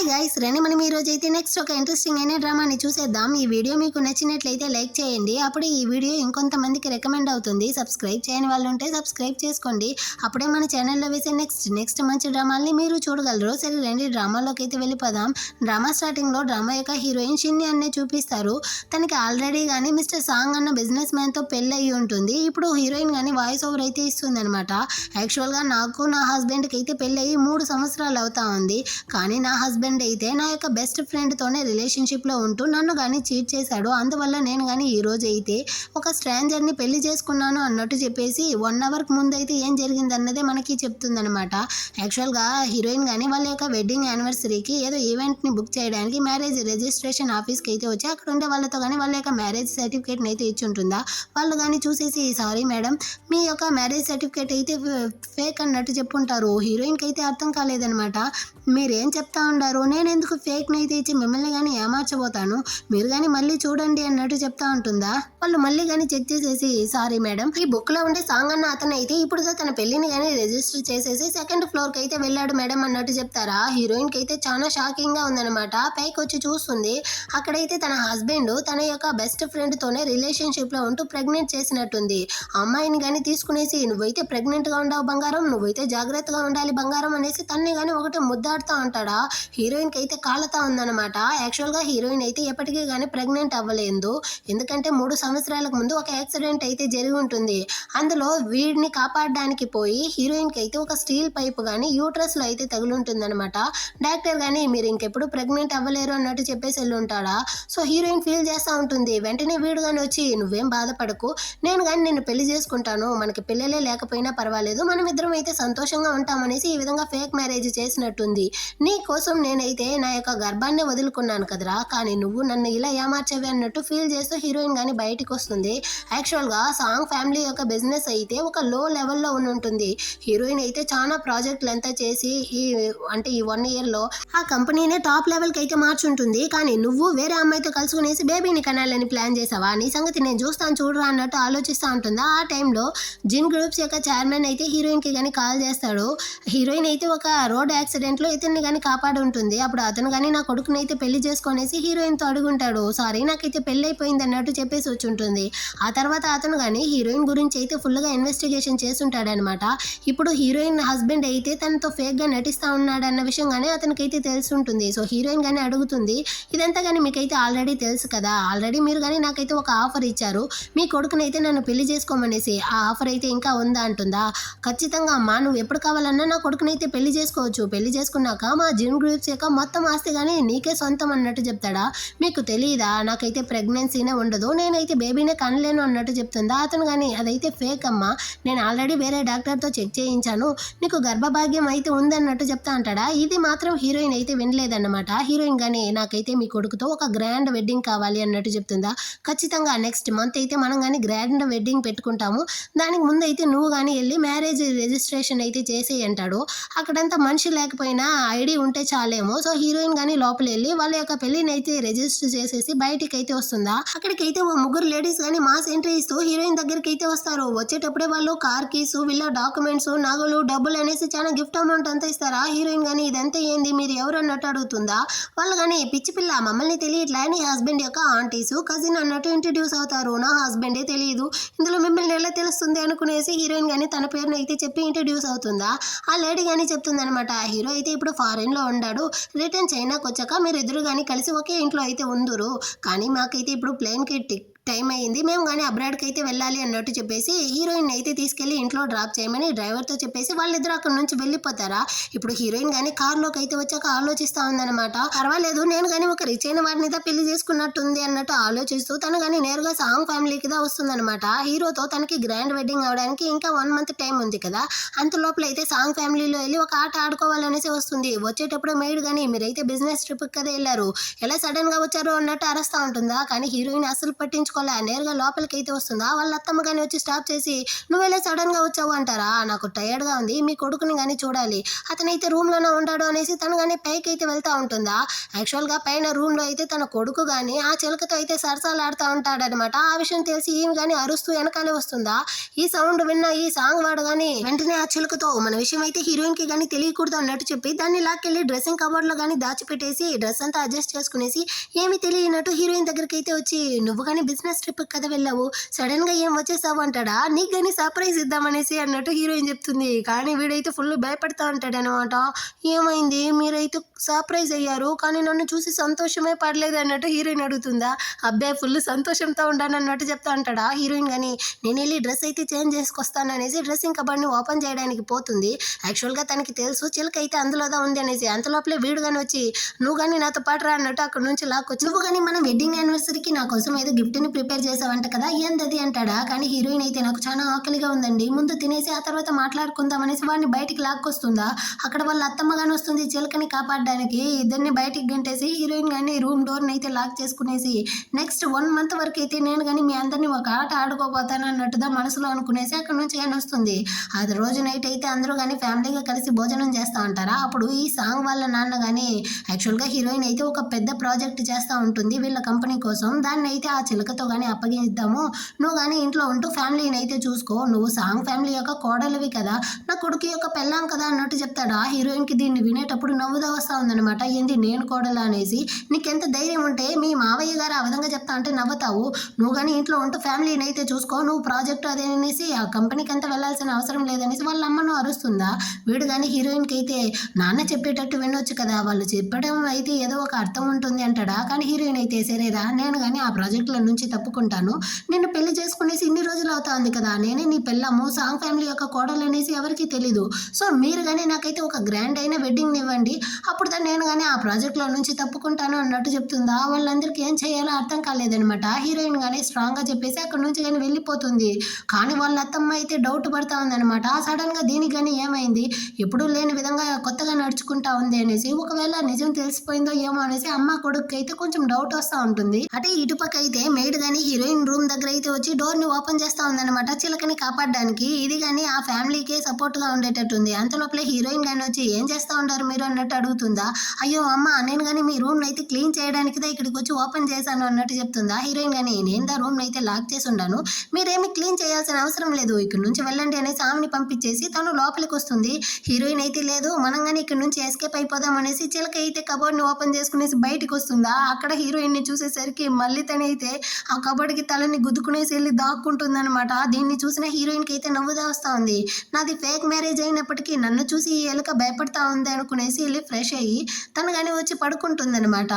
Guys రండి మనం ఈ రోజు అయితే నెక్స్ట్ ఒక ఇంట్రెస్టింగ్ అయిన డ్రామాని చూసేద్దాం. ఈ వీడియో మీకు నచ్చినట్లయితే లైక్ చేయండి. అప్పుడు ఈ వీడియో ఇంకొంతమందికి రికమెండ్ అవుతుంది. సబ్స్క్రైబ్ చేయని వాళ్ళు ఉంటే సబ్స్క్రైబ్ చేసుకోండి. అప్పుడే మన ఛానల్లో వేసే నెక్స్ట్ మంచి డ్రామాల్ని మీరు చూడగలరు. సరే రండి డ్రామాలోకి అయితే వెళ్ళిపోదాం. డ్రామా స్టార్టింగ్లో డ్రామా యొక్క హీరోయిన్ షిన్ని అన్నే చూపిస్తారు. తనకి ఆల్రెడీ కానీ మిస్టర్ సాంగ్ అన్న బిజినెస్ మ్యాన్తో పెళ్ళి అయ్యి ఉంటుంది. ఇప్పుడు హీరోయిన్ కానీ వాయిస్ ఓవర్ అయితే ఇస్తుంది అనమాట. యాక్చువల్గా నాకు నా హస్బెండ్కి అయితే పెళ్ళి అయ్యి 3 సంవత్సరాలు అవుతా ఉంది. కానీ నా హస్బెండ్ అయితే నా యొక్క బెస్ట్ ఫ్రెండ్తోనే రిలేషన్షిప్లో ఉంటూ నన్ను కానీ చీట్ చేశాడు. అందువల్ల నేను కానీ ఈరోజు అయితే ఒక స్ట్రాంజర్ని పెళ్లి చేసుకున్నాను అన్నట్టు చెప్పేసి 1 అవర్కి ముందు అయితే ఏం జరిగింది అన్నదే మనకి చెప్తుందనమాట. యాక్చువల్గా హీరోయిన్ కానీ వాళ్ళ యొక్క వెడ్డింగ్ యానివర్సరీకి ఏదో ఈవెంట్ని బుక్ చేయడానికి మ్యారేజ్ రిజిస్ట్రేషన్ ఆఫీస్కి అయితే వచ్చి అక్కడ ఉండే వాళ్ళతో కానీ వాళ్ళ యొక్క మ్యారేజ్ సర్టిఫికేట్ని అయితే ఇచ్చి ఉంటుందా. వాళ్ళు కానీ చూసేసి సారీ మేడం మీ యొక్క మ్యారేజ్ సర్టిఫికేట్ అయితే ఫేక్ అన్నట్టు చెప్పుంటారు. హీరోయిన్కి అయితే అర్థం కాలేదనమాట. మీరేం చెప్తా ఉండారు, నేను ఎందుకు ఫేక్ని అయితే ఇచ్చి మిమ్మల్ని కానీ ఏమార్చబోతాను, మీరు కానీ మళ్ళీ చూడండి అన్నట్టు చెప్తా ఉంటుందా. వాళ్ళు మళ్ళీ కానీ చెక్ చేసేసి సారీ మేడం ఈ బుక్లో ఉండే సాంగ్ అన్న అతను అయితే ఇప్పుడు తన పెళ్లిని కానీ రిజిస్టర్ చేసేసి 2nd ఫ్లోర్కి అయితే వెళ్ళాడు మేడం అన్నట్టు చెప్తారా. హీరోయిన్కి అయితే చాలా షాకింగ్గా ఉందన్నమాట. పైకి వచ్చి చూస్తుంది, అక్కడైతే తన హస్బెండ్ తన యొక్క బెస్ట్ ఫ్రెండ్తోనే రిలేషన్షిప్లో ఉంటూ ప్రెగ్నెంట్ చేసినట్టుంది. అమ్మాయిని కానీ తీసుకునేసి నువ్వైతే ప్రెగ్నెంట్గా ఉండవు బంగారం, నువ్వైతే జాగ్రత్తగా ఉండాలి బంగారం అనేసి తన్ని కానీ ఒకటి ముద్దాడుతూ ఉంటాడా. హీరోయిన్కి అయితే కాలుతా ఉందన్నమాట. యాక్చువల్గా హీరోయిన్ అయితే ఎప్పటికీ కానీ ప్రెగ్నెంట్ అవ్వలేదు. ఎందుకంటే 3 సంవత్సరాలకు ముందు ఒక యాక్సిడెంట్ అయితే జరిగి ఉంటుంది. అందులో వీడిని కాపాడడానికి పోయి హీరోయిన్కి అయితే ఒక స్టీల్ పైప్ కానీ యూట్రస్లో అయితే తగులుంటుందన్నమాట. డాక్టర్ కానీ మీరు ఇంకెప్పుడు ప్రెగ్నెంట్ అవ్వలేరు అన్నట్టు చెప్పేసి వెళ్ళి ఉంటాడా. సో హీరోయిన్ ఫీల్ చేస్తూ ఉంటుంది. వెంటనే వీడు కానీ వచ్చి నువ్వేం బాధపడకు, నేను కానీ నిన్ను పెళ్లి చేసుకుంటాను, మనకి పిల్లలే లేకపోయినా పర్వాలేదు, మనం ఇద్దరం అయితే సంతోషంగా ఉంటామనేసి ఈ విధంగా ఫేక్ మ్యారేజ్ చేసినట్టుంది. నీ కోసం నేనైతే నా యొక్క గర్భాన్ని వదులుకున్నాను కదరా, కానీ నువ్వు నన్ను ఇలా ఏమార్చవి అన్నట్టు ఫీల్ చేస్తూ హీరోయిన్ కానీ బయటికి వస్తుంది. యాక్చువల్గా సాంగ్ ఫ్యామిలీ యొక్క బిజినెస్ అయితే ఒక లో లెవెల్లో ఉంటుంది. హీరోయిన్ అయితే చాలా ప్రాజెక్టులు అంతా చేసి ఈ 1 ఇయర్లో ఆ కంపెనీనే టాప్ లెవెల్కి అయితే మార్చుంటుంది. కానీ నువ్వు వేరే అమ్మాయితో కలుసుకునేసి బేబీని కనాలని ప్లాన్ చేసావా, నీ సంగతి నేను చూస్తాను చూడరా అన్నట్టు ఆలోచిస్తూ ఉంటుందా. ఆ టైంలో జిన్ గ్రూప్స్ యొక్క చైర్మన్ అయితే హీరోయిన్కి కానీ కాల్ చేస్తాడు. హీరోయిన్ అయితే ఒక రోడ్ యాక్సిడెంట్లో ఇతన్ని కానీ కాపాడి ఉంటుంది. అప్పుడు అతను కానీ నా కొడుకుని అయితే పెళ్లి చేసుకునేసి హీరోయిన్తో అడుగుంటాడు, సారీ నాకైతే పెళ్ళి అయిపోయింది అన్నట్టు చెప్పేసి వచ్చి ఉంటుంది. ఆ తర్వాత అతను కానీ హీరోయిన్ గురించి అయితే ఫుల్గా ఇన్వెస్టిగేషన్ చేస్తుంటాడనమాట. ఇప్పుడు హీరోయిన్ హస్బెండ్ అయితే తనతో ఫేక్గా నటిస్తూ ఉన్నాడన్న విషయం కానీ అతనికైతే తెలిసి ఉంటుంది. సో హీరోయిన్ కానీ అడుగుతుంది, ఇదంతా కానీ మీకైతే ఆల్రెడీ తెలుసు కదా, ఆల్రెడీ మీరు కానీ నాకైతే ఒక ఆఫర్ ఇచ్చారు, మీ కొడుకునైతే నన్ను పెళ్లి చేసుకోమనేసి, ఆ ఆఫర్ అయితే ఇంకా ఉందా అంటుందా. ఖచ్చితంగా అమ్మా నువ్వు ఎప్పుడు కావాలన్నా నా కొడుకునైతే పెళ్లి చేసుకోవచ్చు, పెళ్లి చేసుకున్నాక మా జిన్ గ్రూప్స్ యొక్క మొత్తం ఆస్తి కానీ నీకే సొంతం అన్నట్టు చెప్తాడా. మీకు తెలియదా నాకైతే ప్రెగ్నెన్సీనే ఉండదు, నేనైతే బేబీనే కనలేను అన్నట్టు చెప్తుందా. అతను కానీ అదైతే ఫేక్ అమ్మా, నేను ఆల్రెడీ వేరే డాక్టర్తో చెక్ చేయించాను, నీకు గర్భభాగ్యం అయితే ఉందన్నట్టు చెప్తా అంటాడా. ఇది మాత్రం హీరోయిన్ అయితే వినలేదన్నమాట. హీరోయిన్ కానీ నాకైతే మీ కొడుకుతో ఒక గ్రాండ్ వెడ్డింగ్ కావాలి అన్నట్టు చెప్తుందా. ఖచ్చితంగా నెక్స్ట్ మంత్ అయితే మనం కానీ గ్రాండ్ వెడ్డింగ్ పెట్టుకుంటాము, దానికి ముందు అయితే నువ్వు కానీ వెళ్ళి మ్యారేజ్ రిజిస్ట్రేషన్ అయితే చేసేయి అంటాడు. అక్కడంతా మనిషి లేకపోయినా ఐడి ఉంటే చాలేమో. సో హీరోయిన్ కానీ లోపల వెళ్ళి వాళ్ళ యొక్క పెళ్లిని అయితే రిజిస్టర్ చేసేసి బయటికి అయితే వస్తుందా. అక్కడికైతే ఓ 3 లేడీస్ కానీ మాస్ ఎంట్రీ ఇస్తూ హీరోయిన్ దగ్గరికి అయితే వస్తారు. వచ్చేటప్పుడే వాళ్ళు కార్ కీస్, వీళ్ళ డాక్యుమెంట్స్, నగలు, డబ్బులు అనేసి చాలా గిఫ్ట్ అమౌంట్ అంతా ఇస్తారా. హీరోయిన్ కానీ ఇదంతా ఏంది మీరు ఎవరు అన్నట్టు అడుగుతుందా. వాళ్ళు కానీ పిచ్చి పిల్ల మమ్మల్ని తెలియట్లా, నీ హస్బెండ్ యొక్క ఆంటీసు కజిన్ అన్నట్టు ఇంట్రడ్యూస్ అవుతారు, నా హస్బెండే తెలియదు, ఇందులో మిమ్మల్ని ఎలా తెలుస్తుంది అనుకునేసి హీరోయిన్ కానీ తన పేరును అయితే చెప్పి ఇంట్రడ్యూస్ అవుతుందా. ఆ లేడీ కానీ చెప్తుందనమాట, హీరో అయితే ఇప్పుడు ఫారెన్లో ఉన్నాడు, రిటర్న్ చైనాకి వచ్చాక మీరు ఇద్దరు కానీ కలిసి ఒకే ఇంట్లో అయితే ఉందురు, కానీ మాకైతే ఇప్పుడు ప్లేన్కి టైం అయ్యింది, మేము కానీ అబ్రాడ్కి అయితే వెళ్ళాలి అన్నట్టు చెప్పేసి హీరోయిన్ అయితే తీసుకెళ్లి ఇంట్లో డ్రాప్ చేయమని డ్రైవర్తో చెప్పేసి వాళ్ళిద్దరు అక్కడ నుంచి వెళ్ళిపోతారా. ఇప్పుడు హీరోయిన్ కానీ కార్లోకి అయితే వచ్చాక ఆలోచిస్తూ ఉందన్నమాట, పర్వాలేదు నేను కానీ ఒక రిచ్ అయిన వాడినితో పెళ్లి చేసుకున్నట్టుంది అన్నట్టు ఆలోచిస్తూ తను కానీ నేరుగా సాంగ్ ఫ్యామిలీకి దా వస్తుందన్నమాట. హీరోతో తనకి గ్రాండ్ వెడ్డింగ్ అవడానికి ఇంకా 1 మంత్ టైం ఉంది కదా, అంత లోపల అయితే సాంగ్ ఫ్యామిలీలో వెళ్ళి ఒక ఆట ఆడుకోవాలనేసి వస్తుంది. వచ్చేటప్పుడు మేడ్ కానీ మీరైతే బిజినెస్ ట్రిప్కి కదా వెళ్ళారు, ఎలా సడన్గా వచ్చారు అన్నట్టు అరుస్తూ ఉంటుందా. కానీ హీరోయిన్ అసలు పట్టించుకో పట్టించుకోలే, నేరుగా లోపలికైతే వస్తుందా. వాళ్ళ అత్తమ్మ కానీ వచ్చి స్టాప్ చేసి నువ్వెలా సడన్గా వచ్చావు అంటారా. నాకు టయర్డ్గా ఉంది, మీ కొడుకుని కానీ చూడాలి, అతనైతే రూమ్లోనే ఉంటాడు అనేసి తను కానీ పైకి అయితే వెళ్తా ఉంటుందా. యాక్చువల్గా పైన రూమ్లో అయితే తన కొడుకు కానీ ఆ చిలుకతో అయితే సరసాలాడుతూ ఉంటాడనమాట. ఆ విషయం తెలిసి ఈమె కానీ అరుస్తూ వెనకాలే వస్తుందా. ఈ సౌండ్ విన్న ఈ సాంగ్ వాడు కానీ వెంటనే ఆ చిలుకతో మన విషయం అయితే హీరోయిన్కి కానీ తెలియకూడదు అన్నట్టు చెప్పి దాన్ని లాక్కెళ్ళి డ్రెస్సింగ్ కబోర్డ్లో కానీ దాచిపెట్టేసి డ్రెస్ అంతా అడ్జస్ట్ చేసుకునేసి ఏమి తెలియనట్టు హీరోయిన్ దగ్గరికి అయితే వచ్చి నువ్వు కానీ బిజినెస్ ట్రిప్ కదా వెళ్ళావు, సడన్ గా ఏం వచ్చేసావు అంటాడా. నీకు కానీ సర్ప్రైజ్ ఇద్దామనేసి అన్నట్టు హీరోయిన్ చెప్తుంది. కానీ వీడైతే ఫుల్ భయపడతా ఉంటాడు అనమాట. ఏమైంది, మీరైతే సర్ప్రైజ్ అయ్యారు కానీ నన్ను చూసి సంతోషమే పడలేదు అన్నట్టు హీరోయిన్ అడుగుతుందా. అబ్బాయి ఫుల్ సంతోషంతో ఉండాను అన్నట్టు చెప్తా ఉంటాడా. హీరోయిన్ కానీ నేను వెళ్ళి డ్రెస్ అయితే చేంజ్ చేసుకొస్తాను అనేసి డ్రెస్సింగ్ కబర్డ్ని ఓపెన్ చేయడానికి పోతుంది. యాక్చువల్గా తనకి తెలుసు చిలక అయితే అందులోదా ఉంది అనేసి. అంతలోపలే వీడు కానీ వచ్చి నువ్వు కానీ నాతో పాటు రా అన్నట్టు అక్కడ నుంచి లాక్కొచ్చి నువ్వు కానీ మన వెడ్డింగ్ యానివర్సరీకి నా కోసం ఏదో గిఫ్ట్ని ప్రిపేర్ చేసావంట కదా, ఏందది అంటాడా. కానీ హీరోయిన్ అయితే నాకు చాలా ఆకలిగా ఉందండి, ముందు తినేసి ఆ తర్వాత మాట్లాడుకుందాం అనేసి వాడిని బయటికి లాక్కొస్తుందా. అక్కడ వాళ్ళ అత్తమ్మ కానీ వస్తుంది చిలకని కాపాడడానికి. ఇద్దరిని బయటికి గంటేసి హీరోయిన్ కానీ రూమ్ డోర్ని అయితే లాక్ చేసుకునేసి నెక్స్ట్ 1 month వరకు అయితే నేను కానీ మీ అందరినీ ఒక ఆట ఆడుకోపోతాను అన్నట్టుగా మనసులో అనుకునేసి అక్కడ నుంచి కానీ వస్తుంది. అది రోజు నైట్ అయితే అందరూ కానీ ఫ్యామిలీగా కలిసి భోజనం చేస్తూ ఉంటారా. అప్పుడు ఈ సాంగ్ వాళ్ళ నాన్న కానీ యాక్చువల్గా హీరోయిన్ అయితే ఒక పెద్ద ప్రాజెక్ట్ చేస్తూ ఉంటుంది వీళ్ళ కంపెనీ కోసం. దాన్ని అయితే ఆ చిలకతో కానీ అప్పగిద్దాము, నువ్వు కానీ ఇంట్లో ఉంటూ ఫ్యామిలీని అయితే చూసుకో, నువ్వు సాంగ్ ఫ్యామిలీ యొక్క కోడలివి కదా, నా కొడుకు యొక్క పెళ్ళాం కదా అన్నట్టు చెప్తాడా. హీరోయిన్కి దీన్ని వినేటప్పుడు నవ్వుదా వస్తూ ఉందనమాట. ఏంది నేను కోడలా అనేసి, నీకెంత ధైర్యం ఉంటే మీ మావయ్య గారు ఆ విధంగా చెప్తా అంటే నవ్వుతావు, నువ్వు కానీ ఇంట్లో ఉంటూ ఫ్యామిలీని అయితే చూసుకో, నువ్వు ప్రాజెక్ట్ అదే అనేసి ఆ కంపెనీకి అంతా వెళ్ళాల్సిన అవసరం లేదనేసి వాళ్ళ అమ్మను అరుస్తుందా. వీడు కానీ హీరోయిన్కి అయితే నాన్న చెప్పేటట్టు వినొచ్చు కదా, వాళ్ళు చెప్పడం అయితే ఏదో ఒక అర్థం ఉంటుంది అంటాడా. కానీ హీరోయిన్ అయితే సరేరా నేను కానీ ఆ ప్రాజెక్టుల నుంచి తప్పుకుంటాను, నిన్ను పెళ్లి చేసుకునేసి ఇన్ని రోజులు అవుతుంది కదా, నేనే నీ పెళ్ళము సాంగ్ ఫ్యామిలీ యొక్క కోడలు అనేసి ఎవరికి తెలీదు, సో మీరు కానీ నాకైతే ఒక గ్రాండ్ అయిన వెడ్డింగ్ ఇవ్వండి, అప్పుడు దాన్ని నేను కానీ ఆ ప్రాజెక్టులో నుంచి తప్పుకుంటాను అన్నట్టు చెప్తుందా. వాళ్ళందరికీ ఏం చేయాలో అర్థం కాలేదనమాట. హీరోయిన్ కానీ స్ట్రాంగ్గా చెప్పేసి అక్కడ నుంచి కానీ వెళ్ళిపోతుంది. కానీ వాళ్ళ అత్తమ్మ అయితే డౌట్ పడతా ఉందనమాట. సడన్గా దీనికి కానీ ఏమైంది, ఎప్పుడూ లేని విధంగా కొత్తగా నడుచుకుంటా ఉంది అనేసి, ఒకవేళ నిజం తెలిసిపోయిందో ఏమో అనేసి అమ్మ కొడుకు అయితే కొంచెం డౌట్ వస్తూ ఉంటుంది. అంటే ఇటుపక్క అయితే మేడ్ కానీ హీరోయిన్ రూమ్ దగ్గర అయితే వచ్చి డోర్ని ఓపెన్ చేస్తూ ఉందన్నమాట చిలకని కాపాడడానికి. ఇది కానీ ఆ ఫ్యామిలీకి సపోర్ట్గా ఉండేటట్టుంది. అంతలోపలే హీరోయిన్ కానీ వచ్చి ఏం చేస్తూ ఉంటారు మీరు అన్నట్టు అడుగుతుందా. అయ్యో అమ్మ నేను కానీ మీ రూమ్ అయితే క్లీన్ చేయడానికి ఇక్కడికి వచ్చి ఓపెన్ చేశాను అన్నట్టు చెప్తుందా. హీరోయిన్ కానీ నేను దా రూమ్ అయితే లాక్ చేసి ఉన్నాను, మీరేమి క్లీన్ చేయాల్సిన అవసరం లేదు, ఇక్కడ నుంచి వెళ్ళండి అనేసి ఆమెని పంపించేసి తను లోపలికి వస్తుంది. హీరోయిన్ అయితే లేదు మనం కానీ ఇక్కడ నుంచి ఎస్కేప్ అయిపోదాం అనేసి చిలక అయితే కబోర్డ్ని ఓపెన్ చేసుకునేసి బయటకు వస్తుందా. అక్కడ హీరోయిన్ని చూసేసరికి మళ్ళీ తనైతే ఆ కబోర్డ్కి తలని గుద్దుకునేసి వెళ్ళి దాక్కుంటుందనమాట. దీన్ని చూసిన హీరోయిన్కి అయితే నవ్వుదా వస్తూ ఉంది. నాది ఫేక్ మ్యారేజ్ అయినప్పటికీ నన్ను చూసి ఈ ఎలుక భయపడతా ఉంది అనుకునేసి వెళ్ళి ఫ్రెష్ అయ్యి తను కానీ వచ్చి పడుకుంటుందనమాట.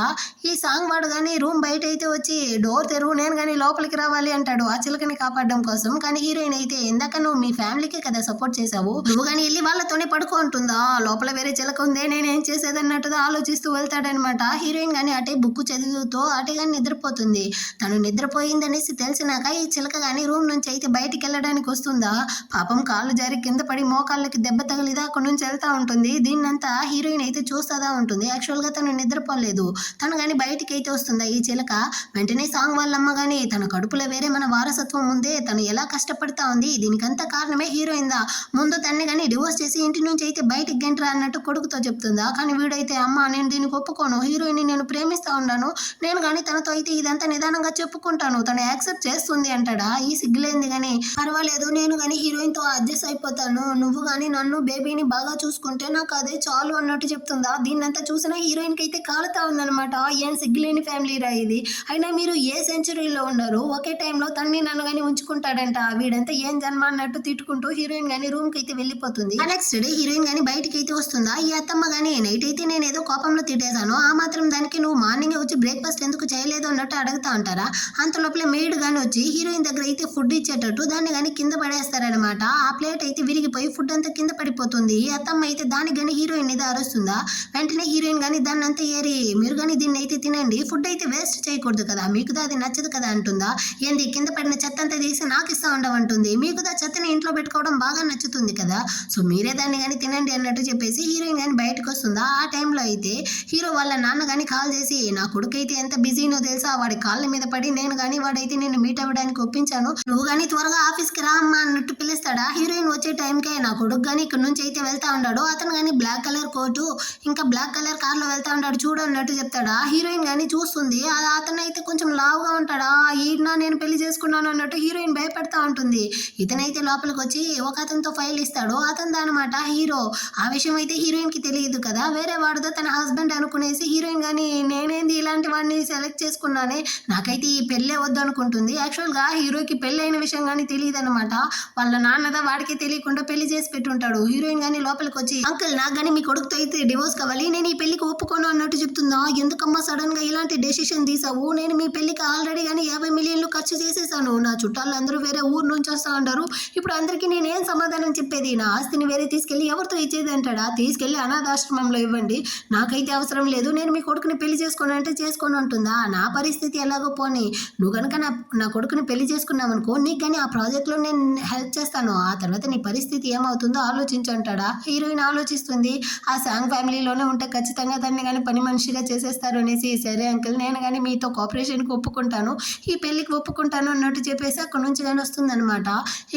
ఈ సాంగ్ వాడు కానీ రూమ్ బయట అయితే వచ్చి డోర్ తెరువు నేను కానీ లోపలికి రావాలి అంటాడు ఆ చిలకని కాపాడడం కోసం. కానీ హీరోయిన్ అయితే ఇందాక నువ్వు మీ ఫ్యామిలీకే కదా సపోర్ట్ చేసావు, నువ్వు కానీ వెళ్ళి వాళ్ళతోనే పడుకో ఉంటుందా, లోపల వేరే చిలక ఉందే నేనేం చేసేదన్నట్టుగా ఆలోచిస్తూ వెళ్తాడనమాట. హీరోయిన్ కానీ అటే బుక్ చదువుతూ అటే కానీ నిద్రపోతుంది. తను నిద్రపోయిందనేసి తెలిసినాక ఈ చిలక కానీ రూమ్ నుంచి అయితే బయటికి వెళ్ళడానికి వస్తుందా. పాపం కాళ్ళు జారి కింద పడి మోకాళ్ళకి దెబ్బ తగిలిదా అక్కడ నుంచి వెళ్తా ఉంటుంది. దీన్నంతా హీరోయిన్ అయితే చూస్తూదా ఉంటుంది. యాక్చువల్గా తను నిద్రపోలేదు. తను కానీ బయటికి అయితే వస్తుందా ఈ చిలక. వెంటనే సాంగ్ వాళ్ళమ్మ కానీ తన కడుపులో వేరే మన వారసత్వం ఉందే, తను ఎలా కష్టపడతా ఉంది, దీనికంతా కారణమే హీరోయిన్ దా, ముందు తన్ని కానీ డివోర్స్ చేసి ఇంటి నుంచి అయితే బయటికి గంటరా అన్నట్టు కొడుకుతో చెప్తుందా. కానీ వీడైతే అమ్మ నేను దీనికి ఒప్పుకోను, హీరోయిన్ నేను ప్రేమిస్తూ ఉన్నాను, నేను కానీ తనతో అయితే ఇదంతా నిదానంగా చెప్పుకుంటాను, తను యాక్సెప్ట్ చేస్తుంది అంటాడా. ఈ సిగ్గులేంది కానీ పర్వాలేదు నేను కానీ హీరోయిన్తో అడ్జస్ట్ అయిపోతాను, నువ్వు కానీ నన్ను బేబీని బాగా చూసుకుంటే నాకు అదే చాలు అన్నట్టు చెప్తుందా. దీన్నంతా చూసిన హీరోయిన్కి అయితే కాలుతా ఉందనమాట. ఏం సిగ్గులేని ఫ్యామిలీ రా ఇది, అయినా మీరు ఏ సెంచరీలో ఉన్నారు, ఒకే టైంలో తన్ని నన్ను కానీ ఉంచుకుంటాడంట, వీడంతా ఏం జన్మ అన్నట్టు తిట్టుకుంటూ హీరోయిన్ కానీ రూమ్కి అయితే వెళ్ళిపోతుంది. నెక్స్ట్ డే హీరోయిన్ కానీ బయటికి అయితే వస్తుందా. ఈ అత్తమ్మ కానీ నైట్ అయితే నేను ఏదో కోపంలో తిట్టేశాను, ఆ మాత్రం దానికి నువ్వు మార్నింగ్ వచ్చి బ్రేక్ఫాస్ట్ ఎందుకు చేయలేదు అన్నట్టు అడుగుతా ఉంటారా. అంత లోపల మెయిడ్ కానీ వచ్చి హీరోయిన్ దగ్గర అయితే ఫుడ్ ఇచ్చేటట్టు దాన్ని కానీ కింద పడేస్తారనమాట. ఆ ప్లేట్ అయితే విరిగిపోయి ఫుడ్ అంతా కింద పడిపోతుంది. ఈ అత్తమ్మ అయితే దానికి కానీ హీరోయిన్ ఇది అరుస్తుందా. వెంటనే హీరోయిన్ కానీ దాన్ని అంతా ఏరి మీరు కానీ దీన్ని అయితే తినండి, ఫుడ్ అయితే వేస్ట్ చేయకూడదు కదా, మీకు అది నచ్చదు కదా అంటుందా. ఏంది కింద పడిన చెత్త అంతా తీసి నాకు ఇస్తా ఉండవంటుంది, మీకు చెత్తని ఇంట్లో పెట్టుకోవడం బాగా నచ్చుతుంది కదా, సో మీరే దాన్ని కానీ తినండి అన్నట్టు చెప్పేసి హీరోయిన్ కానీ బయటకు వస్తుందా. ఆ టైంలో అయితే హీరో వాళ్ళ నాన్న కానీ కాల్ చేసి నా కొడుకు అయితే ఎంత బిజీనో తెలుసా, వాడి కాళ్ళ మీద పడి నేను నేను కానీ వాడైతే నేను మీట్ అవ్వడానికి ఒప్పించాను, నువ్వు కానీ త్వరగా ఆఫీస్కి రా అమ్మా అన్నట్టు పిలుస్తాడా. హీరోయిన్ వచ్చే టైంకే నా కొడుకు కానీ ఇక్కడ నుంచి అయితే వెళ్తా ఉన్నాడు, అతను కానీ బ్లాక్ కలర్ కోటు ఇంకా బ్లాక్ కలర్ కార్లో వెళ్తా ఉంటాడు చూడు అన్నట్టు చెప్తాడా. హీరోయిన్ కానీ చూస్తుంది, అతను అయితే కొంచెం లావుగా ఉంటాడా, ఈయన నేను పెళ్లి చేసుకున్నాను అన్నట్టు హీరోయిన్ భయపెడతా ఉంటుంది. ఇతనైతే లోపలికి వచ్చి ఒక అతనితో ఫైల్ ఇస్తాడు, అతను అనమాట హీరో. ఆ విషయం అయితే హీరోయిన్ కి తెలియదు కదా, వేరే వాడితో తన హస్బెండ్ అనుకునేసి హీరోయిన్ కానీ నేనేంది ఇలాంటి వాడిని సెలెక్ట్ చేసుకున్నానే, నాకైతే ఈ పెళ్ళే వద్దు అనుకుంటుంది. యాక్చువల్గా హీరోకి పెళ్ళి అయిన విషయం కానీ తెలియదు అనమాట, వాళ్ళ నాన్నదా వాడికి తెలియకుండా పెళ్లి చేసి పెట్టుంటాడు. హీరోయిన్ కానీ లోపలికి వచ్చి అంకుల్ నాకు కానీ మీ కొడుకుతో అయితే డివోర్స్ కావాలి, నేను ఈ పెళ్లికి ఒప్పుకోను అన్నట్టు చెప్తుందా. ఎందుకమ్మా సడన్ గా ఇలాంటి డెసిషన్ తీసావు, నేను మీ పెళ్లికి ఆల్రెడీ కానీ 50 మిలియన్లు ఖర్చు చేసేసాను, నా చుట్టాలు అందరూ వేరే ఊరు నుంచి వస్తా ఉంటారు, ఇప్పుడు అందరికీ నేనేం సమాధానం చెప్పేది, నా ఆస్తిని వేరే తీసుకెళ్లి ఎవరితో ఇచ్చేది అంటాడా, తీసుకెళ్లి అనాథాశ్రమంలో ఇవ్వండి, నాకైతే అవసరం లేదు, నేను మీ కొడుకుని పెళ్లి చేసుకోను అంటే చేసుకొని ఉంటుందా. నా పరిస్థితి ఎలాగో పోనీ, నువ్వు కనుక నా కొడుకుని పెళ్లి చేసుకున్నావు అనుకో, నీకు కానీ ఆ ప్రాజెక్ట్లో నేను హెల్ప్ చేస్తాను, ఆ తర్వాత నీ పరిస్థితి ఏమవుతుందో ఆలోచించంటాడా. హీరోయిన్ ఆలోచిస్తుంది, ఆ సాంగ్ ఫ్యామిలీలోనే ఉంటే ఖచ్చితంగా దాన్ని కానీ పని మనిషిగా చేసేస్తారు అనేసి, సరే అంకుల్ నేను కానీ మీతో కోఆపరేషన్కి ఒప్పుకుంటాను, ఈ పెళ్లికి ఒప్పుకుంటాను అన్నట్టు చెప్పేసి అక్కడ నుంచి కానీ వస్తుంది అనమాట.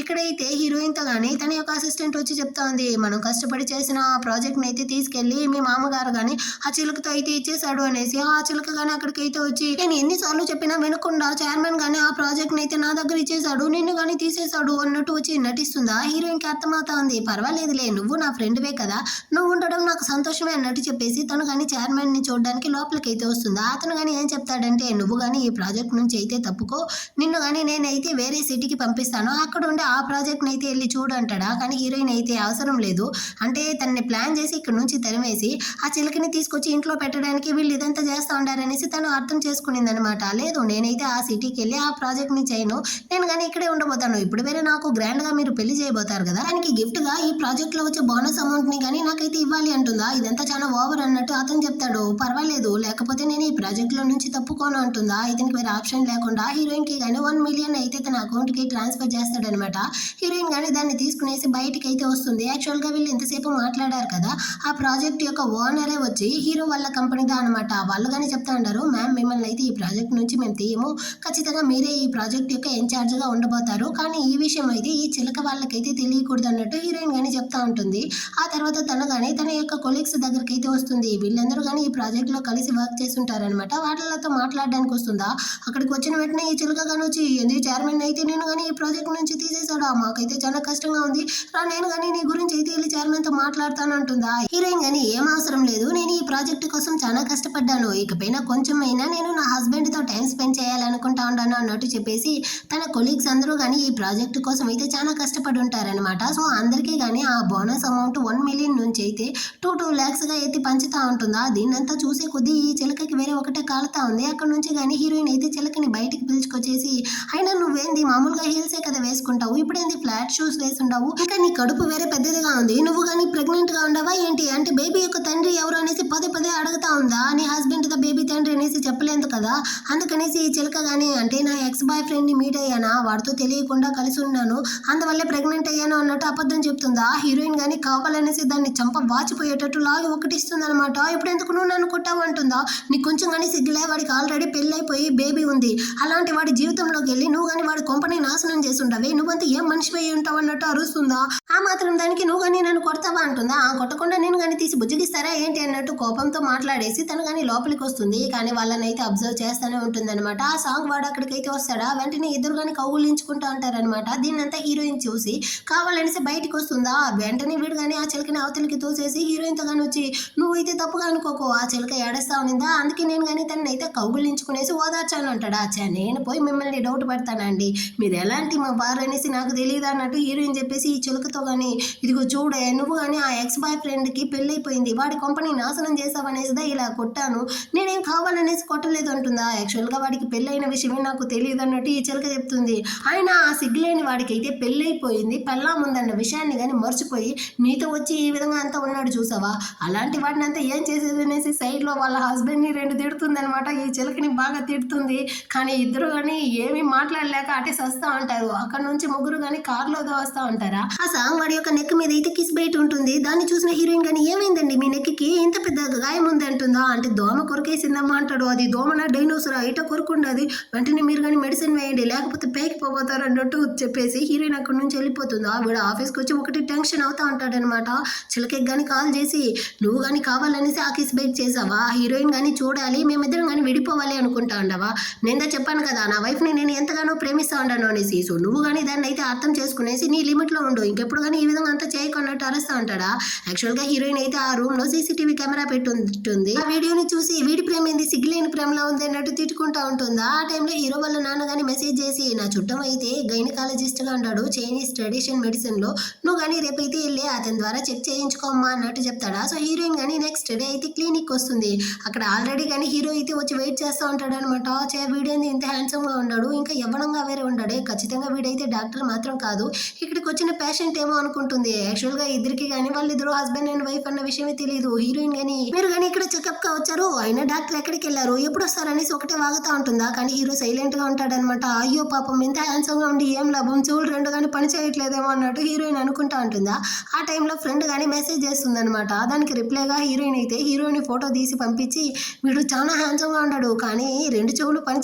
ఇక్కడైతే హీరోయిన్తో కానీ తన యొక్క అసిస్టెంట్ వచ్చి చెప్తా ఉంది, మనం కష్టపడి చేసిన ఆ ప్రాజెక్ట్ని అయితే తీసుకెళ్ళి మీ మామగారు కానీ ఆ చిలుకతో అయితే ఇచ్చేసాడు అనేసి. ఆ చిలుక కానీ అక్కడికైతే వచ్చి నేను ఎన్నిసార్లు చెప్పినా వినకుండా చైర్మన్ కానీ ఆ ప్రాజెక్ట్ని అయితే నా దగ్గర ఇచ్చేసాడు, నిన్ను కానీ తీసేశాడు అన్నట్టు వచ్చి నటిస్తుందా. హీరోయిన్కి అర్థమవుతా ఉంది, పర్వాలేదులే నువ్వు నా ఫ్రెండ్వే కదా, నువ్వు ఉండడం నాకు సంతోషమే అన్నట్టు చెప్పేసి తను కానీ చైర్మన్ని చూడడానికి లోపలికి అయితే వస్తుందా. అతను కానీ ఏం చెప్తాడంటే, నువ్వు కానీ ఈ ప్రాజెక్ట్ నుంచి అయితే తప్పుకో, నిన్ను కానీ నేనైతే వేరే సిటీకి పంపిస్తాను, అక్కడ ఉండే ఆ ప్రాజెక్ట్ని అయితే వెళ్ళి చూడు అంటాడా. కానీ హీరోయిన్ అయితే అవసరం లేదు అంటే తనని ప్లాన్ చేసి ఇక్కడ నుంచి తరిమేసి ఆ చిలకని తీసుకొచ్చి ఇంట్లో పెట్టడానికి వీళ్ళు ఇదంతా చేస్తూ ఉండారనేసి తను అర్థం చేసుకునింది అనమాట. లేదు నేనైతే ఆ సిటీకి వెళ్ళి ఆ ప్రాజెక్ట్ని చేయను, నేను కానీ ఇక్కడే ఉండబోతాను, ఇప్పుడు వేరే నాకు గ్రాండ్గా మీరు పెళ్లి చేయబోతారు కదా, దానికి గిఫ్ట్గా ఈ ప్రాజెక్ట్లో వచ్చే బోనస్ అమౌంట్ని కానీ నాకైతే ఇవ్వాలి అంటుందా. ఇదంతా చాలా ఓవర్ అన్నట్టు అతను చెప్తాడు, పర్వాలేదు లేకపోతే నేను ఈ ప్రాజెక్ట్లో నుంచి తప్పుకోను అంటుందా. ఇతనికి వేరే ఆప్షన్ లేకుండా హీరోయిన్కి కానీ 1 మిలియన్ అయితే తన అకౌంట్కి ట్రాన్స్ఫర్ చేస్తాడనమాట. హీరోయిన్ కానీ దాన్ని తీసుకునేసి బయటికి అయితే వస్తుంది. యాక్చువల్గా వీళ్ళు ఇంతసేపు మాట్లాడారు కదా, ఆ ప్రాజెక్ట్ యొక్క ఓనరే వచ్చి హీరో వాళ్ళ కంపెనీదా అనమాట. వాళ్ళు కానీ చెప్తా ఉంటారు, మ్యామ్ మిమ్మల్ని అయితే ఈ ప్రాజెక్ట్ నుంచి మేము తీయము, ఖచ్చితంగా మీరే ఈ ప్రాజెక్ట్ యొక్క ఇన్ఛార్జ్గా ఉండబోతారు, కానీ ఈ విషయం అయితే ఈ చిలక వాళ్ళకైతే తెలియకూడదు అన్నట్టు హీరోయిన్ కానీ చెప్తా ఉంటుంది. ఆ తర్వాత తను కానీ తన యొక్క కొలీగ్స్ దగ్గరికి అయితే వస్తుంది, వీళ్ళందరూ కానీ ఈ ప్రాజెక్ట్లో కలిసి వర్క్ చేసి ఉంటారనమాట. వాళ్ళతో మాట్లాడడానికి వస్తుందా. అక్కడికి వచ్చిన వెంటనే ఈ చిలుక కానీ వచ్చి ఎందుకు చైర్మన్ అయితే నేను కానీ ఈ ప్రాజెక్ట్ నుంచి తీసేసాడా, మాకైతే చాలా కష్టంగా ఉంది రా, నేను కానీ నీ గురించి అయితే వెళ్ళి చైర్మన్తో మాట్లాడతాను అంటుందా. హీరోయిన్ కానీ ఏం అవసరం లేదు, నేను ఈ ప్రాజెక్ట్ కోసం చాలా కష్టపడ్డాను, ఇకపైనా కొంచెమైనా నేను నా హస్బెండ్తో టైం స్పెండ్ చేయాలనుకుంటా ఉన్నాను అన్నట్టు చెప్పేసి తన కొలీగ్స్ అందరూ కానీ ఈ ప్రాజెక్ట్ కోసం అయితే చాలా కష్టపడి ఉంటారనమాట. సో అందరికీ కానీ ఆ బోనస్ అమౌంట్ 1 మిలియన్ నుంచి అయితే 2 lakhsగా అయితే పంచుతా ఉంటుందా. దీన్నంతా చూసే కొద్దీ ఈ చిలకకి వేరే ఒకటే కాలుతా ఉంది. అక్కడ నుంచి కానీ హీరోయిన్ అయితే చిలకని బయటికి పిలుచుకొచ్చేసి, అయినా నువ్వేంది మామూలుగా హీల్సే కదా వేసుకుంటావు, ఇప్పుడేంది ఫ్లాట్ షూస్ వేసుంటావు, ఇంకా నీ కడుపు వేరే పెద్దదిగా ఉంది, నువ్వు కానీ ప్రెగ్నెంట్ గా ఉండవా ఏంటి అంటే బేబీ యొక్క తండ్రి ఎవరు అనేసి పదే అడుగుతా ఉందా. నీ హస్బెండ్ ద బేబీ తండ్రి అనేసి చెప్పలేదు కదా, అందుకనేసి ఈ చిలక కానీ అంటే నా ఎక్స్ బాయ్ ఫ్రెండ్ ని మీట్ అయ్యానా, వాడితో తెలియకుండా కలిసి ఉన్నాను, అందువల్లే ప్రెగ్నెంట్ అయ్యాను అన్నట్టు అబద్ధం చెప్తుందా. హీరోయిన్ కానీ కావాలనేసి దాన్ని చంప వాచిపోయేటట్టు లాగి ఒకటిస్తుంది అనమాట. ఇప్పుడు ఎందుకు నువ్వు నన్ను కొట్టావు అంటుందా. నీకు కొంచెం కానీ సిగ్గులే, వాడికి ఆల్రెడీ పెళ్ళైపోయి బేబీ ఉంది, అలాంటి వాడి జీవితంలోకి వెళ్ళి నువ్వు కానీ వాడి కొంపని నాశనం చేసి ఉండవే, నువ్వంతా ఏం మనిషి అయి ఉంటావు అన్నట్టు అరుస్తుందా. ఆ మాత్రం దానికి నువ్వు కానీ నన్ను కొడతావా అంటుందా. ఆ కొట్టకుండా నేను కానీ తీసి బుజ్జగిస్తారా ఏంటి అన్నట్టు కోపంతో మాట్లాడేసి తను కానీ లోపలికి వస్తుంది. కానీ వాళ్ళని అయితే అబ్జర్వ్ చేస్తూనే ఉంటుంది అనమాట. ఆ సాంగ్ వాడు అక్కడికైతే వస్తాడా, వెంటనే ఇద్దరు కానీ కౌగులించుకుంటూ ఉంటారనమాట. దీన్నంతా హీరోయిన్ చూసి కావాలనేసి బయటికి వస్తుందా, వెంటనే వీడు కానీ ఆ చిలకని అవతలికి తోసేసి హీరోయిన్తో కానీ వచ్చి నువ్వైతే తప్పుగా అనుకోకు, ఆ చిలక ఏడేస్తా ఉన్నిందా, అందుకే నేను కానీ తనని అయితే కౌగులించుకునేసి ఓదార్చాను అంటాడా. నేను పోయి మిమ్మల్ని డౌట్ పడతానండి, మీరు ఎలాంటి మా వారు అనేసి నాకు తెలియదు అన్నట్టు హీరోయిన్ చెప్పేసి ఈ చిలకతో కానీ ఇదిగో చూడే నువ్వు కానీ ఆ ఎక్స్ బాయ్ ఫ్రెండ్కి పెళ్ళైపోయింది, వాడి కంపెనీ నాశనం చేసావనేసిదా ఇలా కొట్టాను, నేనేం కావాలనేసి కొట్టలేదు అంటుందా. యాక్చువల్గా వాడికి పెళ్ళైన విషయమే నాకు తెలియదు అన్నట్టు ఈ చిలక చెప్తుంది. ఆయన ఆ సిగ్గులేని వాడికి అయితే పెళ్ళైపోయింది, పెళ్ళాం ఉందన్న విషయాన్ని కానీ మర్చిపోయి నీతో వచ్చి ఈ విధంగా అంతా ఉన్నాడు చూసావా, అలాంటి వాడిని అంతా ఏం చేసేది అనేసి సైడ్లో వాళ్ళ హస్బెండ్ని 2 తిడుతుంది అనమాట. ఈ చిలకని బాగా తిడుతుంది, కానీ ఇద్దరు కానీ ఏమీ మాట్లాడలేక అటే సస్తా ఉంటారు. అక్కడ నుంచి ముగ్గురు కానీ కార్లో వస్తూ ఉంటారా. ఆ సాంగ్ వాడి యొక్క నెక్ మీద అయితే కిస్ బయట ఉంటుంది. దాన్ని చూసిన హీరోయిన్ కానీ ఏమైందండి మీ నెక్కి ఇంత పెద్ద గాయం ఉంది అంటుందా. అంటే దోమ కొరికేసిందమ్మా అంటాడు. అది దోమన డైనోసరా ఇట కొరుకుండదు అవుతుంది, వెంటనే మీరు కానీ మెడిసిన్ వేయండి లేకపోతే పైకి పోతారు అన్నట్టు చెప్పేసి హీరోయిన్ అక్కడి నుంచి వెళ్ళిపోతుంది. వీడు ఆఫీస్కి వచ్చి ఒకటి టెన్షన్ అవుతా ఉంటాడనమాట. చిలకకి కానీ కాల్ చేసి నువ్వు కానీ కావాలనేసి ఆ కిస్ బైట్ చేసావా, హీరోయిన్ కానీ చూడాలి మేమిద్దరం కానీ విడిపోవాలి అనుకుంటా ఉండవా, నేను చెప్పాను కదా నా వైఫ్ని నేను ఎంతగానో ప్రేమిస్తా ఉంటాను అనేసి. సో నువ్వు కానీ దాన్ని అయితే అర్థం చేసుకునేసి నీ లిమిట్లో ఉండు, ఇంకెప్పుడు కానీ ఈ విధంగా అంతా చేయకున్నట్టు అరుస్తా ఉంటాడా. యాక్చువల్గా హీరోయిన్ అయితే ఆ రూమ్లో సీసీటీవీ కెమెరా పెట్టుంటుంది. ఆ వీడియోని చూసి వీడి ప్రేమ ఏంది సిగ్గులేని ప్రేమలో ఉంది అన్నట్టు తిట్టుకుంటా ఉంటుందా. ఆ టైంలో హీరో వాళ్ళ నాన్న కానీ మెసేజ్ చేసి నా చుట్టం అయితే గైనకాలజిస్ట్గా ఉంటాడు చైనీస్ ట్రెడిషన్ మెడిసిన్లో, నువ్వు కానీ రేపైతే వెళ్ళి అతని ద్వారా చెక్ చేయించుకోమ్మా అన్నట్టు చెప్తాడా. సో హీరోయిన్ కానీ నెక్స్ట్ డే అయితే క్లినిక్ వస్తుంది. అక్కడ ఆల్రెడీ కానీ హీరో అయితే వచ్చి వెయిట్ చేస్తూ ఉంటాడు అనమాట. వీడేంది ఇంత హ్యాండ్సమ్గా ఉన్నాడు, ఇంకా యవ్వనంగా వేరే ఉన్నాడే, ఖచ్చితంగా వీడైతే డాక్టర్ మాత్రం కాదు, ఇక్కడికి వచ్చిన పేషెంట్ ఏమో అనుకుంటుంది. యాక్చువల్గా ఇద్దరికి కానీ వాళ్ళిద్దరు హస్బెండ్ అండ్ వైఫ్ అన్న విషయమే తెలియదు. హీరోయిన్ కానీ మీరు కానీ ఇక్కడ చెకప్ గా వచ్చారు, అయినా డాక్టర్ ఎక్కడికి వెళ్ళారు ఎప్పుడు వస్తారనేసి ఒకటే వాగుతా ఉంటుందా. కానీ హీరో సైలెంట్ గా ఉంటాడనమాట. అయ్యో పాపం ఇంత హ్యాండ్సమ్ గా ఉండి ఏం లాభం, చెవులు రెండు కానీ పని చేయట్లేదేమో అన్నట్టు హీరోయిన్ అనుకుంటా ఉంటుందా. ఆ టైంలో ఫ్రెండ్ కానీ మెసేజ్ చేస్తుంది అనమాట. దానికి రిప్లైగా హీరోయిన్ అయితే హీరోయిన్ ఫోటో తీసి పంపించి వీడు చాలా హ్యాండ్సమ్ గా ఉన్నాడు కానీ రెండు చెవులు పని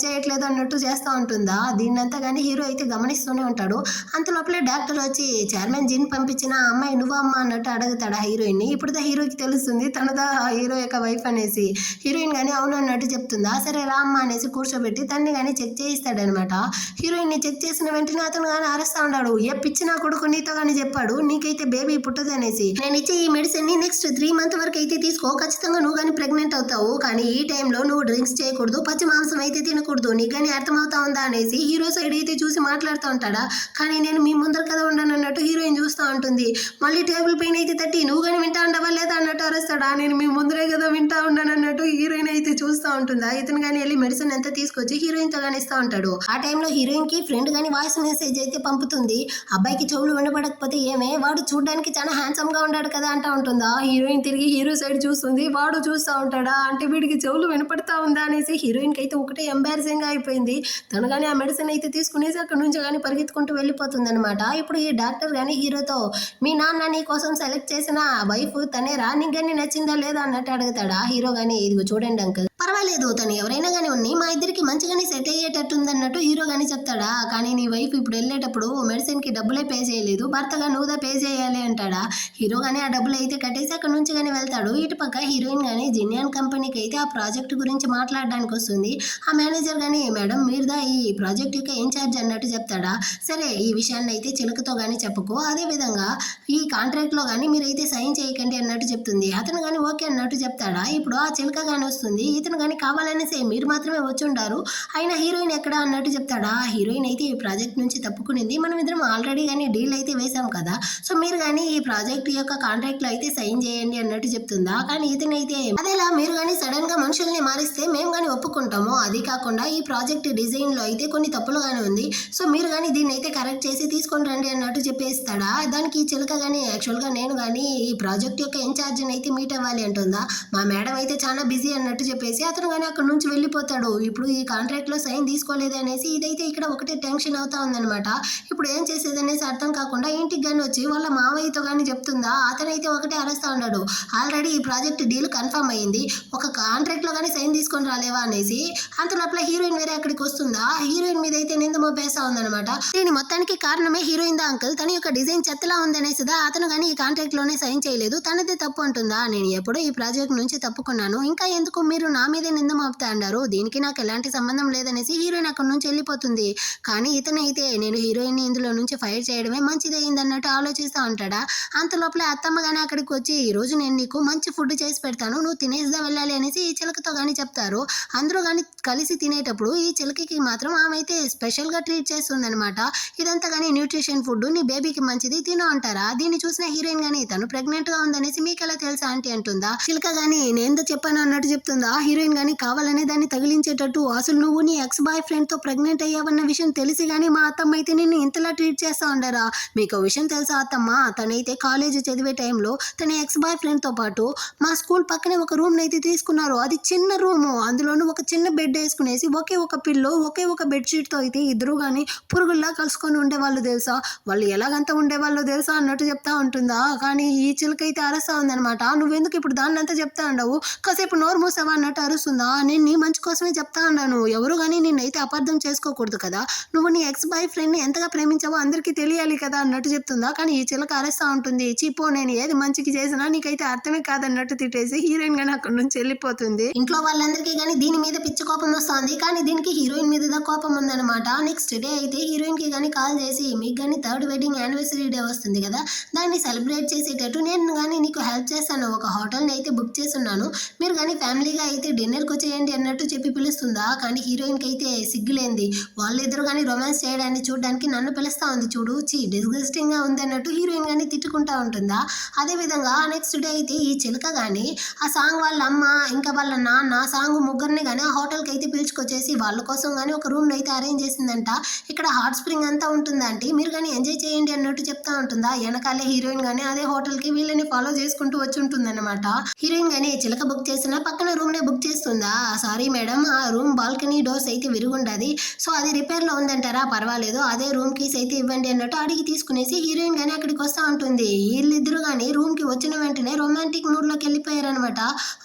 చేయట్లేదు అన్నట్టు చేస్తూ ఉంటుందా. దీన్నంతా కానీ హీరో అయితే గమనిస్తూనే ఉంటాడు. అంతలోపలే డాక్టర్ వచ్చి చైర్మన్ జిన్ పంపించిన అమ్మాయి నువ్వు అమ్మ అన్నట్టు అడుగుతాడు హీరోయిన్ ని. ఇప్పుడు హీరోకి తెలుస్తుంది తనదా హీరో యొక్క వైఫ్ అనేసి. హీరోయిన్ కానీ అవును అన్నట్టు చెప్తుందా. సరే రా అమ్మ అనేసి కూర్చోబెట్టి తన్ని కానీ చెక్ చేయిస్తాడనమాట. హీరోయిన్ ని చెక్ చేసిన వెంటనే అతను కానీ అరుస్తా ఉన్నాడు. ఏ పిచ్చి నా కొడుకు నీతో కానీ చెప్పాడు నీకైతే బేబీ పుట్టదు అనేసి. నేను ఇచ్చే ఈ మెడిసిన్ ని నెక్స్ట్ 3 months వరకు అయితే తీసుకో, ఖచ్చితంగా నువ్వు కానీ ప్రెగ్నెంట్ అవుతావు, కానీ ఈ టైంలో నువ్వు డ్రింక్స్ చేయకూడదు, పచ్చి మాంసం అయితే తినకూడదు, నీకు కానీ అర్థమవుతా ఉందా అనేసి హీరో సైడ్ అయితే చూసి మాట్లాడుతూ ఉంటాడా. కానీ నేను మీ ముందర కదా ఉండను అన్నట్టు హీరోయిన్ చూస్తూ ఉంటుంది. మళ్ళీ టేబుల్ పైన అయితే తట్టి నువ్వు కానీ వింటా ఉండవా లేదా అన్నట్టు అరుస్తాడా. నేను మీ ముందరే కదా వింటా ఉన్నాను అన్నట్టు హీరోయిన్ అయితే చూస్తూ ఉంటుందా. ఇతను కానీ వెళ్ళి మెడిసిన్ ఎంత తీసుకొచ్చి హీరోయిన్ తో కానీ ఇస్తూ ఉంటాడు. ఆ టైంలో హీరోయిన్ కి ఫ్రెండ్ కానీ వాయిస్ మెసేజ్ అయితే పంపుతుంది. అబ్బాయికి చెవులు వినపడకపోతే ఏమే, వాడు చూడడానికి చాలా హ్యాండ్సమ్ గా ఉన్నాడు కదా అంటా ఉంటుందా. హీరోయిన్ తిరిగి హీరో సైడ్ చూస్తుంది. వాడు చూస్తూ ఉంటాడా, అంటే వీడికి చెవులు వినపడతా ఉందా అనేసి హీరోయిన్ కి అయితే ఒకటే ఎంబారసింగ్ గా అయిపోయింది. తను కానీ ఆ మెడిసిన్ అయితే తీసుకునేసి అక్కడ నుంచి కానీ పరిగెత్తుకుంటూ వెళ్ళిపోతుంది అనమాట. ఇప్పుడు ఈ డాక్టర్ కానీ హీరోతో మీ నాన్న నీ కోసం సెలెక్ట్ చేసిన వైఫ్ తనేరా, నీకు కానీ నచ్చిందా లేదా అన్నట్టు అడుగుతాడా. హీరో కానీ ఇదిగో చూడండి అంకుల్ పర్వాలేదు తను ఎవరైనా కానీ ఉన్ని మా ఇద్దరికి మంచిగానే సెట్ అయ్యేటట్టు ఉందన్నట్టు హీరో కానీ చెప్తాడా. కానీ నీ వైఫ్ ఇప్పుడు వెళ్ళేటప్పుడు మెడిసిన్ కి డబ్బులే పే చేయలేదు, భర్తగా నువ్వుదా పే చేయాలి అంటాడా. హీరో కానీ ఆ డబ్బులు అయితే కట్టేసి అక్కడ నుంచి కానీ వెళ్తాడు. ఇటు పక్క హీరోయిన్ కానీ జిన్యాన్ కంపెనీకి అయితే ఆ ప్రాజెక్ట్ గురించి మాట్లాడడానికి వస్తుంది. ఆ మేనేజర్ కానీ మేడం మీరుదా ఈ ప్రాజెక్ట్ యొక్క ఇన్ఛార్జ్ అన్నట్టు చెప్తాడా. సరే ఈ విషయాన్ని అయితే చిలుకతో కానీ చెప్పుకో, అదే విధంగా ఈ కాంట్రాక్ట్ లో కానీ మీరైతే సైన్ చేయకండి అన్నట్టు చెప్తుంది. అతను కానీ ఓకే అన్నట్టు చెప్తాడా. ఇప్పుడు ఆ చిలుక కానీ వస్తుంది. ఇతను కానీ కావాలనేసి మీరు మాత్రమే వచ్చి ఉంటారు, అయినా హీరోయిన్ ఎక్కడ అన్నట్టు చెప్తాడా. హీరోయిన్ అయితే ఈ ప్రాజెక్ట్ నుంచి తప్పుకునింది, మనం ఇద్దరం ఆల్రెడీ కానీ డీల్ అయితే వేసాం కదా, సో మీరు కానీ ఈ ప్రాజెక్ట్ యొక్క కాంట్రాక్ట్ లో అయితే సైన్ చేయండి అన్నట్టు చెప్తుందా. కానీ ఇతనైతే అదేలా మీరు కానీ సడన్ గా మనుషుల్ని మారిస్తే మేము కానీ ఒప్పుకుంటాము, అది కాకుండా ఈ ప్రాజెక్ట్ డిజైన్ లో అయితే కొన్ని తప్పులు కానీ ఉంది, సో మీరు కానీ దీన్ని అయితే కరెక్ట్ చేసి తీసుకొని రండి అన్నట్టు చెప్పేస్తాడా. దానికి ఈ చిలక కానీ యాక్చువల్ గా నేను కానీ ఈ ప్రాజెక్ట్ యొక్క ఇన్ఛార్జ్ అయితే మీట్ అవ్వాలి అంటుందా. మా మేడం అయితే చాలా బిజీ అన్నట్టు చెప్పేసి అతను కానీ అక్కడ నుంచి వెళ్ళిపోతాడు. ఇప్పుడు ఈ కాంట్రాక్ట్ లో సైన్ తీసుకోలేదు అనేసి ఇదైతే ఇక్కడ ఒకటే టెన్షన్ అవుతా ఉందన్నమాట. ఇప్పుడు ఏం చేసేది అనేసి అర్థం కాకుండా ఇంటికి కానీ వచ్చి వాళ్ళ మావయ్యతో కానీ చెప్తుందా. అతనైతే ఒకటే అరుస్తా ఉన్నాడు, ఆల్రెడీ ఈ ప్రాజెక్ట్ డీల్ కన్ఫర్మ్ అయ్యింది, ఒక కాంట్రాక్ట్ లో కానీ సైన్ తీసుకొని రాలేవా అనేసి. అంతలోపల హీరోయిన్ వేరే అక్కడికి వస్తుందా. హీరోయిన్ మీద అయితే నింద మోపేస్తా ఉందన్నమాట. దీని మొత్తానికి కారణమే హీరోయిన్ దా అంకుల్, తన యొక్క డిజైన్ చెత్తలా ఉందనేసిదా అతను కానీ ఈ కాంట్రాక్ట్ లోనే సైన్ చేయలేదు, తనదే తప్పు అంటుందా. నేను ఎప్పుడో ఈ ప్రాజెక్ట్ నుంచి తప్పుకున్నాను, ఇంకా ఎందుకు మీరు నా మీదే నింద మోపుతా అన్నారు, దీనికి నాకు ఎలాంటి సంబంధం లేదనేసి హీరోయిన్ అక్కడ నుంచి వెళ్ళిపోతుంది. కానీ ఇతనైతే నేను హీరోయిన్ ని ఇందులో నుంచి ఫైర్ చేయడమే మంచిదైంది అన్నట్టు ఆలోచిస్తూ ఉంటాడా. అంతలోపలే అత్తమ్మ కానీ అక్కడికి వచ్చి ఈ రోజు నేను నీకు మంచి ఫుడ్ చేసి పెడతాను, నువ్వు తినేసిదా వెళ్ళాలి అనేసి ఈ చిలకతో కానీ చెప్తారు. అందరూ కానీ కలిసి తినేటప్పుడు ఈ చిలకకి మాత్రం ఆమె అయితే స్పెషల్ గా ట్రీట్ చేస్తుంది అనమాట. ఇదంతా కానీ న్యూట్రిషన్ ఫుడ్, నీ బేబీకి మంచిది తిను అంటారా. దీన్ని చూసిన హీరోయిన్ గానీ తను ప్రెగ్నెంట్ గా ఉందనేసి మీకు ఎలా తెలుసా ఆంటీ అంటుందా. చిలక గానీ నేను చెప్పాను అన్నట్టు చెప్తుందా. హీరోయిన్ గానీ కావాలనే దాన్ని తగిలించేటట్టు అసలు నువ్వు నీ ఎక్స్ బాయ్ ఫ్రెండ్ తో ప్రెగ్నెంట్ అయ్యావన్న విషయం తెలిసి గానీ మా అత్తమ్మ అయితే నిన్ను ఇంతలా ట్రీట్ చేస్తా ఉండరా. మీకు విషయం తెలుసా అత్తమ్మ, తనైతే కాలేజ్ చదివే టైంలో తన ఎక్స్ బాయ్ ఫ్రెండ్ తో పాటు మా స్కూల్ పక్కనే ఒక రూమ్ అయితే తీసుకున్నారు. అది చిన్న రూము, అందులోనూ ఒక చిన్న బెడ్ వేసుకునేసి ఒకే ఒక పిల్లో ఒకే ఒక బెడ్షీట్ తో అయితే ఇద్దరు గానీ పురుగుల్లా కలుసుకొని ఉండేవాళ్ళు తెలుసా. వాళ్ళు ఎలాగంతా ఉండేవాళ్ళు తెలుసా అన్నట్టు చెప్తా ఉంటుందా. కానీ ఈ చిలక అయితే అరుస్తా ఉందనమాట. నువ్వెందుకు ఇప్పుడు దాన్ని అంతా చెప్తా ఉండవు, కాసేపు నోరు మూసావా అన్నట్టు అరుస్తుందా. నేను నీ మంచి కోసమే చెప్తా ఉన్నాను, ఎవరు కానీ నిన్నైతే అపార్థం చేసుకోకూడదు కదా, నువ్వు నీ ఎక్స్ బాయ్ ఫ్రెండ్ని ఎంతగా ప్రేమించావో అందరికీ తెలియాలి కదా అన్నట్టు చెప్తుందా. కానీ ఈ చిలక అరుస్తూ ఉంటుంది, చీపో నేను ఏది మంచికి చేసినా నీకైతే అర్థమే కాదన్నట్టు తిట్టేసి హీరోయిన్ గానీ అక్కడి నుంచి వెళ్ళిపోతుంది. ఇంట్లో వాళ్ళందరికీ కానీ దీని మీద పిచ్చి కోపం వస్తుంది, కానీ దీనికి హీరోయిన్ మీద కోపం ఉందన్నమాట. నెక్స్ట్ డే అయితే హీరోయిన్ కి కానీ కాల్ చేసి, మీకు కానీ 3rd వెడ్డింగ్ యానివర్సరీ డే వస్తుంది కదా, దాన్ని సెలబ్రేట్ చేసేటట్టు నేను కానీ నీకు హెల్ప్ చేస్తాను, ఒక హోటల్ని అయితే బుక్ చేస్తున్నాను, మీరు కానీ ఫ్యామిలీగా అయితే డిన్నర్కి వచ్చేయండి అన్నట్టు చెప్పి పిలుస్తుందా. కానీ హీరోయిన్కి అయితే సిగ్గులేంది, వాళ్ళిద్దరు కానీ రొమాన్స్ చేయడాన్ని చూడడానికి నన్ను పిలుస్తా ఉంది చూడు, డిస్గస్టింగ్గా ఉంది అన్నట్టు హీరోయిన్ కానీ తిట్టుకుంటా ఉంటుందా. అదేవిధంగా నెక్స్ట్ డే అయితే ఈ చిలక కానీ ఆ సాంగ్ వాళ్ళ అమ్మ ఇంకా వాళ్ళ నాన్న సాంగ్ ముగ్గురిని కానీ ఆ హోటల్కి అయితే పిలుచుకొచ్చేసి వాళ్ళ కోసం కానీ ఒక రూమ్ని అయితే అరేంజ్ చేసిందంట. ఇక్కడ హాట్ స్ప్రింగ్ అంతా ఉంటుందంటే మీరు కానీ ఎంజాయ్ చేయండి అన్నట్టు చెప్తా ఉంటుందా. వెనకాలే హీరోయిన్ కానీ అదే హోటల్కి వీళ్ళని ఫాలో చేసుకుంటూ వచ్చి ఉంటుందన్నమాట. హీరోయిన్ కానీ చిలక బుక్ చేసిన పక్కన రూమ్నే బుక్ చేస్తుందా. సారీ మేడం, ఆ రూమ్ బాల్కనీ డోర్స్ అయితే విరుగుండది, సో అది రిపేర్లో ఉందంటారా, పర్వాలేదు అదే రూమ్ కీస్ అయితే ఇవ్వండి అన్నట్టు అడిగి తీసుకునేసి హీరోయిన్ కానీ అక్కడికి వస్తూ ఉంటుంది. వీళ్ళిద్దరు కానీ రూమ్కి వచ్చిన వెంటనే రొమాంటిక్ మూడ్లోకి వెళ్ళిపోయారనమాట.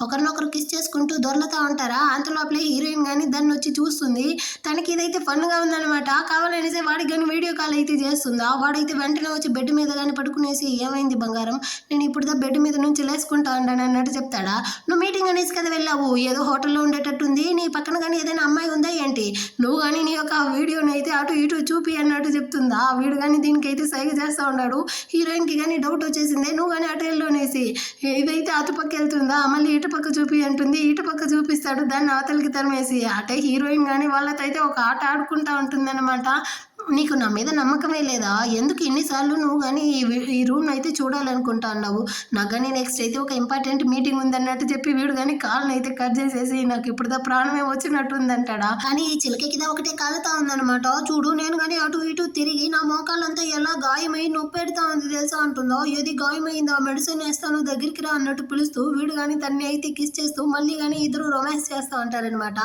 ఒకరినొకరు కిస్ చేసుకుంటూ దొర్లుతూ ఉంటారా. అంతలోపలే హీరోయిన్ కానీ దాన్ని వచ్చి చూస్తుంది. తనకి ఇదైతే ఫన్గా ఉందనమాట. కావాలనేసి వాడికి కానీ వీడియో కాల్ అయితే చేస్తుందా. వాడైతే వెంటనే వచ్చి బెడ్ మీద కానీ పడుకునేసి, ఏమైంది బంగారం, నేను ఇప్పుడు బెడ్ మీద నుంచి లేసుకుంటా ఉంటాను అన్నట్టు చెప్తాడా. నువ్వు మీటింగ్ అనేసి కదా వెళ్ళావు, ఏదో హోటల్లో ఉండేటట్టుంది, నీ పక్కన కానీ ఏదైనా అమ్మాయి ఉందా ఏంటి, నువ్వు కానీ నీ యొక్క వీడియోని అయితే అటు ఇటు చూపి అన్నట్టు చెప్తుందా. వీడు కానీ దీనికైతే సైగ చేస్తూ ఉన్నాడు. హీరోయిన్కి కానీ డౌట్ వచ్చేసింది, నువ్వు కానీ అటు వెళ్ళోనేసి, ఇదైతే అటుపక్క వెళ్తుందా, మళ్ళీ ఇటు పక్క చూపి అంటుంది, ఇటు పక్క చూపిస్తాడు, దాన్ని అవతలకి తరిమేసి. అంటే హీరోయిన్ కానీ వాళ్ళతో అయితే ఒక ఆట ఆడుకుంటూ ఉంటుందన్నమాట. నీకు నా మీద నమ్మకమే లేదా, ఎందుకు ఎన్నిసార్లు నువ్వు కానీ ఈ రూమ్ అయితే చూడాలనుకుంటా అన్నావు, నాకు కానీ నెక్స్ట్ అయితే ఒక ఇంపార్టెంట్ మీటింగ్ ఉందన్నట్టు చెప్పి వీడు కానీ కాల్ని అయితే కట్ చేసేసి, నాకు ఇప్పుడు ప్రాణమే వచ్చినట్టు ఉందంటాడా. కానీ ఈ చిలకకి ఒకటే కాలుతా ఉందన్నమాట. చూడు నేను కానీ అటు ఇటు తిరిగి నా మోకాళ్ళంతా ఎలా గాయమై నొప్పి పెడతా ఉంది తెలుసా అంటుందో. ఏది గాయమైందో, మెడిసిన్ వేస్తాను దగ్గరికి రా అన్నట్టు పిలుస్తూ వీడు కానీ తన్ని అయితే కిస్ చేస్తూ మళ్ళీ కానీ ఇద్దరు రొమాన్స్ చేస్తూ ఉంటారనమాట.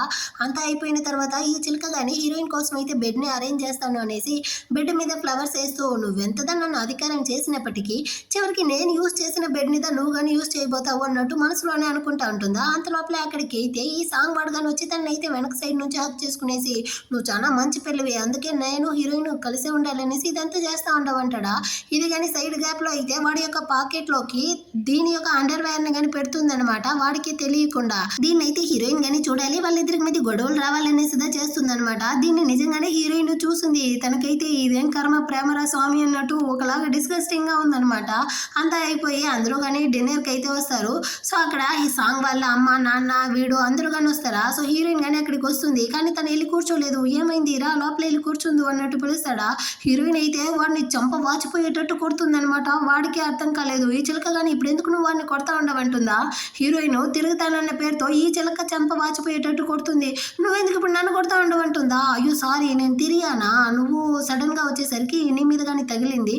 అంతా అయిపోయిన తర్వాత ఈ చిలక కానీ హీరోయిన్ కోసం అయితే బెడ్ని అరేంజ్ చేస్తాను అనేసి బెడ్ మీద ఫ్లవర్స్ వేస్తూ, నువ్వెంతదా నన్ను అధికారం చేసినప్పటికీ చివరికి నేను యూజ్ చేసిన బెడ్ మీద నువ్వు కానీ యూజ్ చేయబోతావు అన్నట్టు మనసులోనే అనుకుంటా ఉంటుందా. అంత లోపల అక్కడికి అయితే ఈ సాంగ్ వాడుగాని వచ్చి తను అయితే వెనక సైడ్ నుంచి హక్ చేసుకునేసి, నువ్వు చాలా మంచి పిల్లవి, అందుకే నేను హీరోయిన్ కలిసే ఉండాలనేసి ఇదంతా చేస్తూ ఉండవంటాడా. ఇది కానీ సైడ్ గ్యాప్లో అయితే వాడి యొక్క పాకెట్లోకి దీని యొక్క అండర్ వేర్ని కానీ పెడుతుందనమాట, వాడికి తెలియకుండా. దీన్ని అయితే హీరోయిన్ కానీ చూడాలి, వాళ్ళిద్దరికి మధ్య గొడవలు రావాలనేసి చేస్తుందనమాట. దీన్ని నిజంగానే హీరోయిన్ చూసింది, తనకైతే ఇదేం కర్మ ప్రేమరా స్వామి అన్నట్టు ఒకలాగా డిస్గస్టింగ్ గా ఉందనమాట. అంతా అయిపోయి అందరూ కానీ డిన్నర్కి అయితే వస్తారు. సో అక్కడ ఈ సాంగ్ వాళ్ళ అమ్మ నాన్న వీడు అందరూ కానీ వస్తారా. సో హీరోయిన్ కానీ అక్కడికి వస్తుంది, కానీ తను వెళ్ళి కూర్చోలేదు. ఏమైంది రా లోపల వెళ్ళి కూర్చుంది అన్నట్టు పిలుస్తాడా. హీరోయిన్ అయితే వాడిని చంప వాచిపోయేటట్టు కొడుతుందనమాట. వాడికి అర్థం కాలేదు. ఈ చిలక కానీ ఇప్పుడు ఎందుకు నువ్వు వాడిని కొడతా ఉండవంటుందా. హీరోయిన్ తిరుగుతానన్న పేరుతో ఈ చిలక చంప వాచిపోయేటట్టు కొడుతుంది. నువ్వెందుకు ఇప్పుడు నన్ను కొడతా ఉండవంటుందా. అయ్యో సారీ నేను తిరిగానా, నువ్వు సడన్ గా వచ్చేసరికి నీ మీద కానీ తగిలింది,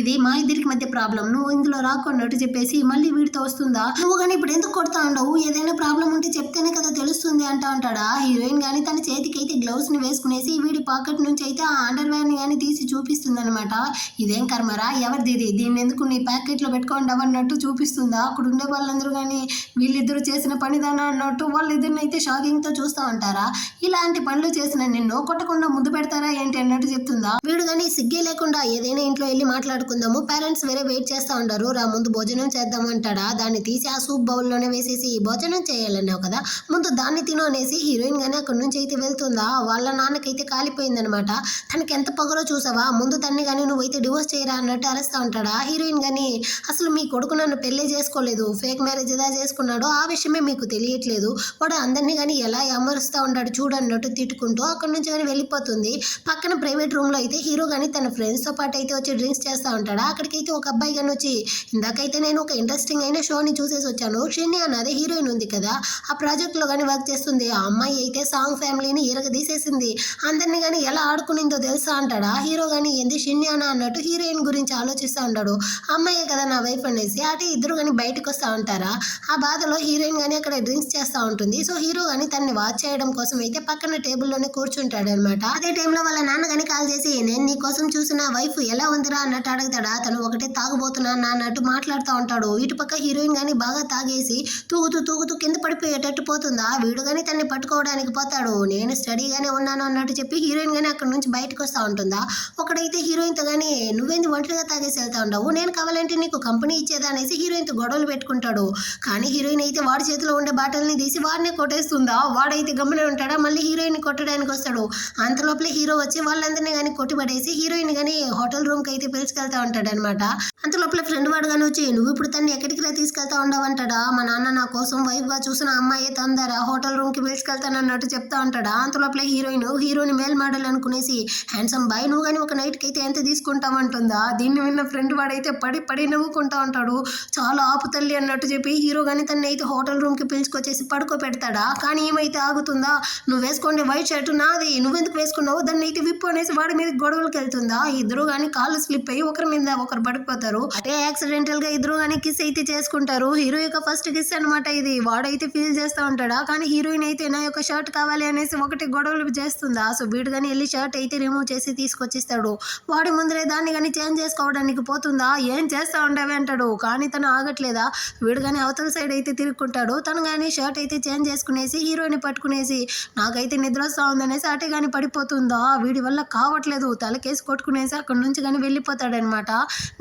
ఇది మా ఇద్దరికి మధ్య ప్రాబ్లం, నువ్వు ఇందులో రాకున్నట్టు చెప్పేసి మళ్ళీ వీడితో వస్తుందా. నువ్వు కానీ ఇప్పుడు ఎందుకు కొడతా ఉండవు, ఏదైనా ప్రాబ్లం ఉంటే చెప్తేనే కదా తెలుస్తుంది అంటా ఉంటాడా. హీరోయిన్ కానీ తన చేతికి అయితే గ్లౌస్ ని వేసుకునేసి వీడి పాకెట్ నుంచి అయితే ఆ అండర్ వేర్ ని కానీ తీసి చూపిస్తుంది అనమాట. ఇదేం కర్మరా, ఎవరిది ఇది, దీన్ని ఎందుకు నీ ప్యాకెట్ లో పెట్టుకోండి అవన్నట్టు చూపిస్తుందా. అక్కడ ఉండే వాళ్ళందరూ కానీ వీళ్ళిద్దరు చేసిన పనిదానా అన్నట్టు వాళ్ళిద్దరిని అయితే షాకింగ్ తో చూస్తూ ఉంటారా. ఇలాంటి పనులు చేసిన నిన్ను కొట్టకుండా ముద్దు పెడతారా ఏంటి అన్నట్టు చెప్తుందా. వీడు కానీ సిగ్గే లేకుండా ఏదైనా ఇంట్లో వెళ్ళి మాట్లాడుకుందాము, పేరెంట్స్ వేరే వెయిట్ చేస్తూ ఉంటారు, రా ముందు భోజనం చేద్దాము అంటాడా. దాన్ని తీసి ఆ సూప్ బౌల్లోనే వేసేసి భోజనం చేయాలన్నావు కదా ముందు దాన్ని తిను అనేసి హీరోయిన్ కానీ అక్కడి నుంచి అయితే వెళ్తుందా. వాళ్ళ నాన్నకైతే కాలిపోయిందనమాట. తనకి ఎంత పొగరో చూసావా, ముందు తన్ని కానీ నువ్వైతే డివోర్స్ చేయరా అన్నట్టు అరుస్తూ ఉంటాడా. హీరోయిన్ కానీ అసలు మీ కొడుకు నన్ను పెళ్లి చేసుకోలేదు, ఫేక్ మ్యారేజ్ ఏదా చేసుకున్నాడో ఆ విషయమే మీకు తెలియట్లేదు, వాడు అందరినీ కానీ ఎలా అమరుస్తూ ఉంటాడు చూడన్నట్టు తిట్టుకుంటూ అక్కడి నుంచి కానీ వెళ్ళిపోతుంది. పక్కన ప్రైవేట్ రూమ్ లో అయితే హీరో కానీ తన ఫ్రెండ్స్ తో పాటు అయితే వచ్చి డ్రింక్స్ చేస్తూ ఉంటాడా. అక్కడికైతే ఒక అబ్బాయి కానీ వచ్చి, ఇందాకైతే నేను ఒక ఇంట్రెస్టింగ్ అయిన షోని చూసేసి వచ్చాను, షిన్ని అన్నది హీరోయిన్ ఉంది కదా ఆ ప్రాజెక్ట్ లో కానీ వర్క్ చేస్తుంది, ఆ అమ్మాయి అయితే సాంగ్ ఫ్యామిలీని తీసేసింది, అందరినీ కానీ ఎలా ఆడుకునిందో తెలుసా అంటాడా. హీరో కానీ ఏంది షిన్ని అన్న అన్నట్టు హీరోయిన్ గురించి ఆలోచిస్తూ ఉంటాడు. అమ్మాయే కదా నా వైఫ్ అనేసి అటు ఇద్దరు కానీ బయటకు వస్తూ ఉంటారా. ఆ బాధలో హీరోయిన్ కానీ అక్కడ డ్రింక్స్ చేస్తూ ఉంటుంది. సో హీరో కానీ తన్ని వాచ్ చేయడం కోసం అయితే పక్కన టేబుల్లోనే కూర్చుంటాడు అనమాట. అదే టైంలో వాళ్ళ నాన్న కానీ కాల్ చేసి నేను నీ కోసం చూసిన వైఫ్ ఎలా ఉందిరా అన్నట్టు అడుగుతాడా. తను ఒకటే తాగుబోతున్నా అన్నట్టు మాట్లాడుతూ ఉంటాడు. ఇటు పక్క హీరోయిన్ కానీ బాగా తాగేసి తూగుతూ తూగుతూ కింద పడిపోయేటట్టు పోతుందా. వీడు కానీ తన్ని పట్టుకోవడానికి పోతాడు. నేను స్టడీగానే ఉన్నాను అన్నట్టు చెప్పి హీరోయిన్ కానీ అక్కడ నుంచి బయటకు వస్తూ ఉంటుందా. ఒకడైతే హీరోయిన్తో కానీ నువ్వేంది ఒంటరిగా తాగేసి వెళ్తా ఉండవు, నేను కావాలంటే నీకు కంపెనీ ఇచ్చేదా అనేసి హీరోయిన్తో గొడవలు పెట్టుకుంటాడు. కానీ హీరోయిన్ అయితే వాడి చేతిలో ఉండే బాటల్ని తీసి వాడినే కొట్టేస్తుందా. వాడైతే గమ్మునే ఉంటాడా. మళ్ళీ హీరోయిన్ కొట్టడానికి వస్తాడు. అంతలోపలే హీరో వచ్చి వాళ్ళందరినీ కానీ కొట్టిపడేసి హీరోయిన్ కానీ హోటల్ రూమ్కి అయితే పిలుచుకెళ్తా ఉంటాడు అనమాట. అంతలోపల ఫ్రెండ్ వాడు కానీ వచ్చి నువ్వు ఇప్పుడు తన్ని ఎక్కడికి తీసుకెళ్తా ఉండవంటాడా. మా నాన్న నా కోసం వైఫ్గా చూసిన అమ్మాయి తొందర హోటల్ రూమ్కి పిలుచుకెళ్తాను అన్నట్టు చెప్తా ఉంటాడా. అంతలోపల హీరోని మేల్ మోడల్ అనుకునేసి హ్యాండ్సమ్ బాయ్ నువ్వు కానీ ఒక నైట్కి అయితే ఎంత తీసుకుంటామంటుందా. దీన్ని విన్న ఫ్రెండ్ వాడైతే పడి పడి నవ్వుకుంటా ఉంటాడు. చాలా ఆపు తల్లి అన్నట్టు చెప్పి హీరో కానీ తన్ని అయితే హోటల్ రూమ్కి పిలుచుకొచ్చేసి పడుకోబెడతాడా. కానీ ఏమైతే ఆగుతుందా. నువ్వు వేసుకోండి వైట్ షర్ట్ నాది, నువ్వెందుకు వేసుకున్నావు, దాన్ని అయితే విప్పు అనేసి వాడి మీద గొడవలకు వెళ్తుందా. ఇద్దరు కానీ కాళ్ళు స్లిప్ అయ్యి ఒకరి మీద ఒకరు పడిపోతారు. అంటే యాక్సిడెంటల్ గా ఇద్దరు కానీ కిస్ అయితే చేసుకుంటారు. హీరో యొక్క ఫస్ట్ కిస్ అనమాట ఇది. వాడైతే ఫీల్ చేస్తూ ఉంటాడా. కానీ హీరోయిన్ అయితే నా యొక్క షర్ట్ కావాలి అనేసి ఒకటి గొడవలు చేస్తుందా. సో వీడు కానీ వెళ్ళి షర్ట్ అయితే రిమూవ్ చేసి తీసుకొచ్చిస్తాడు. వాడి ముందరే దాన్ని కానీ చేంజ్ చేసుకోవడానికి పోతుందా. ఏం చేస్తా ఉండవే అంటాడు. కానీ తను ఆగట్లేదా. వీడు కానీ అవతల సైడ్ అయితే తిరుక్కుంటాడు. తను కానీ షర్ట్ అయితే చేంజ్ చేసుకునేసి హీరోయిన్ పట్టుకునేసి నాకైతే నిద్ర వస్తూ ఉందనేసి అటే కానీ పడిపోతుందా. వీడి వల్ల కావట్లేదు. తలకేసి కొట్టుకునేసి అక్కడి నుంచి కానీ వెళ్ళిపోతాడనమాట.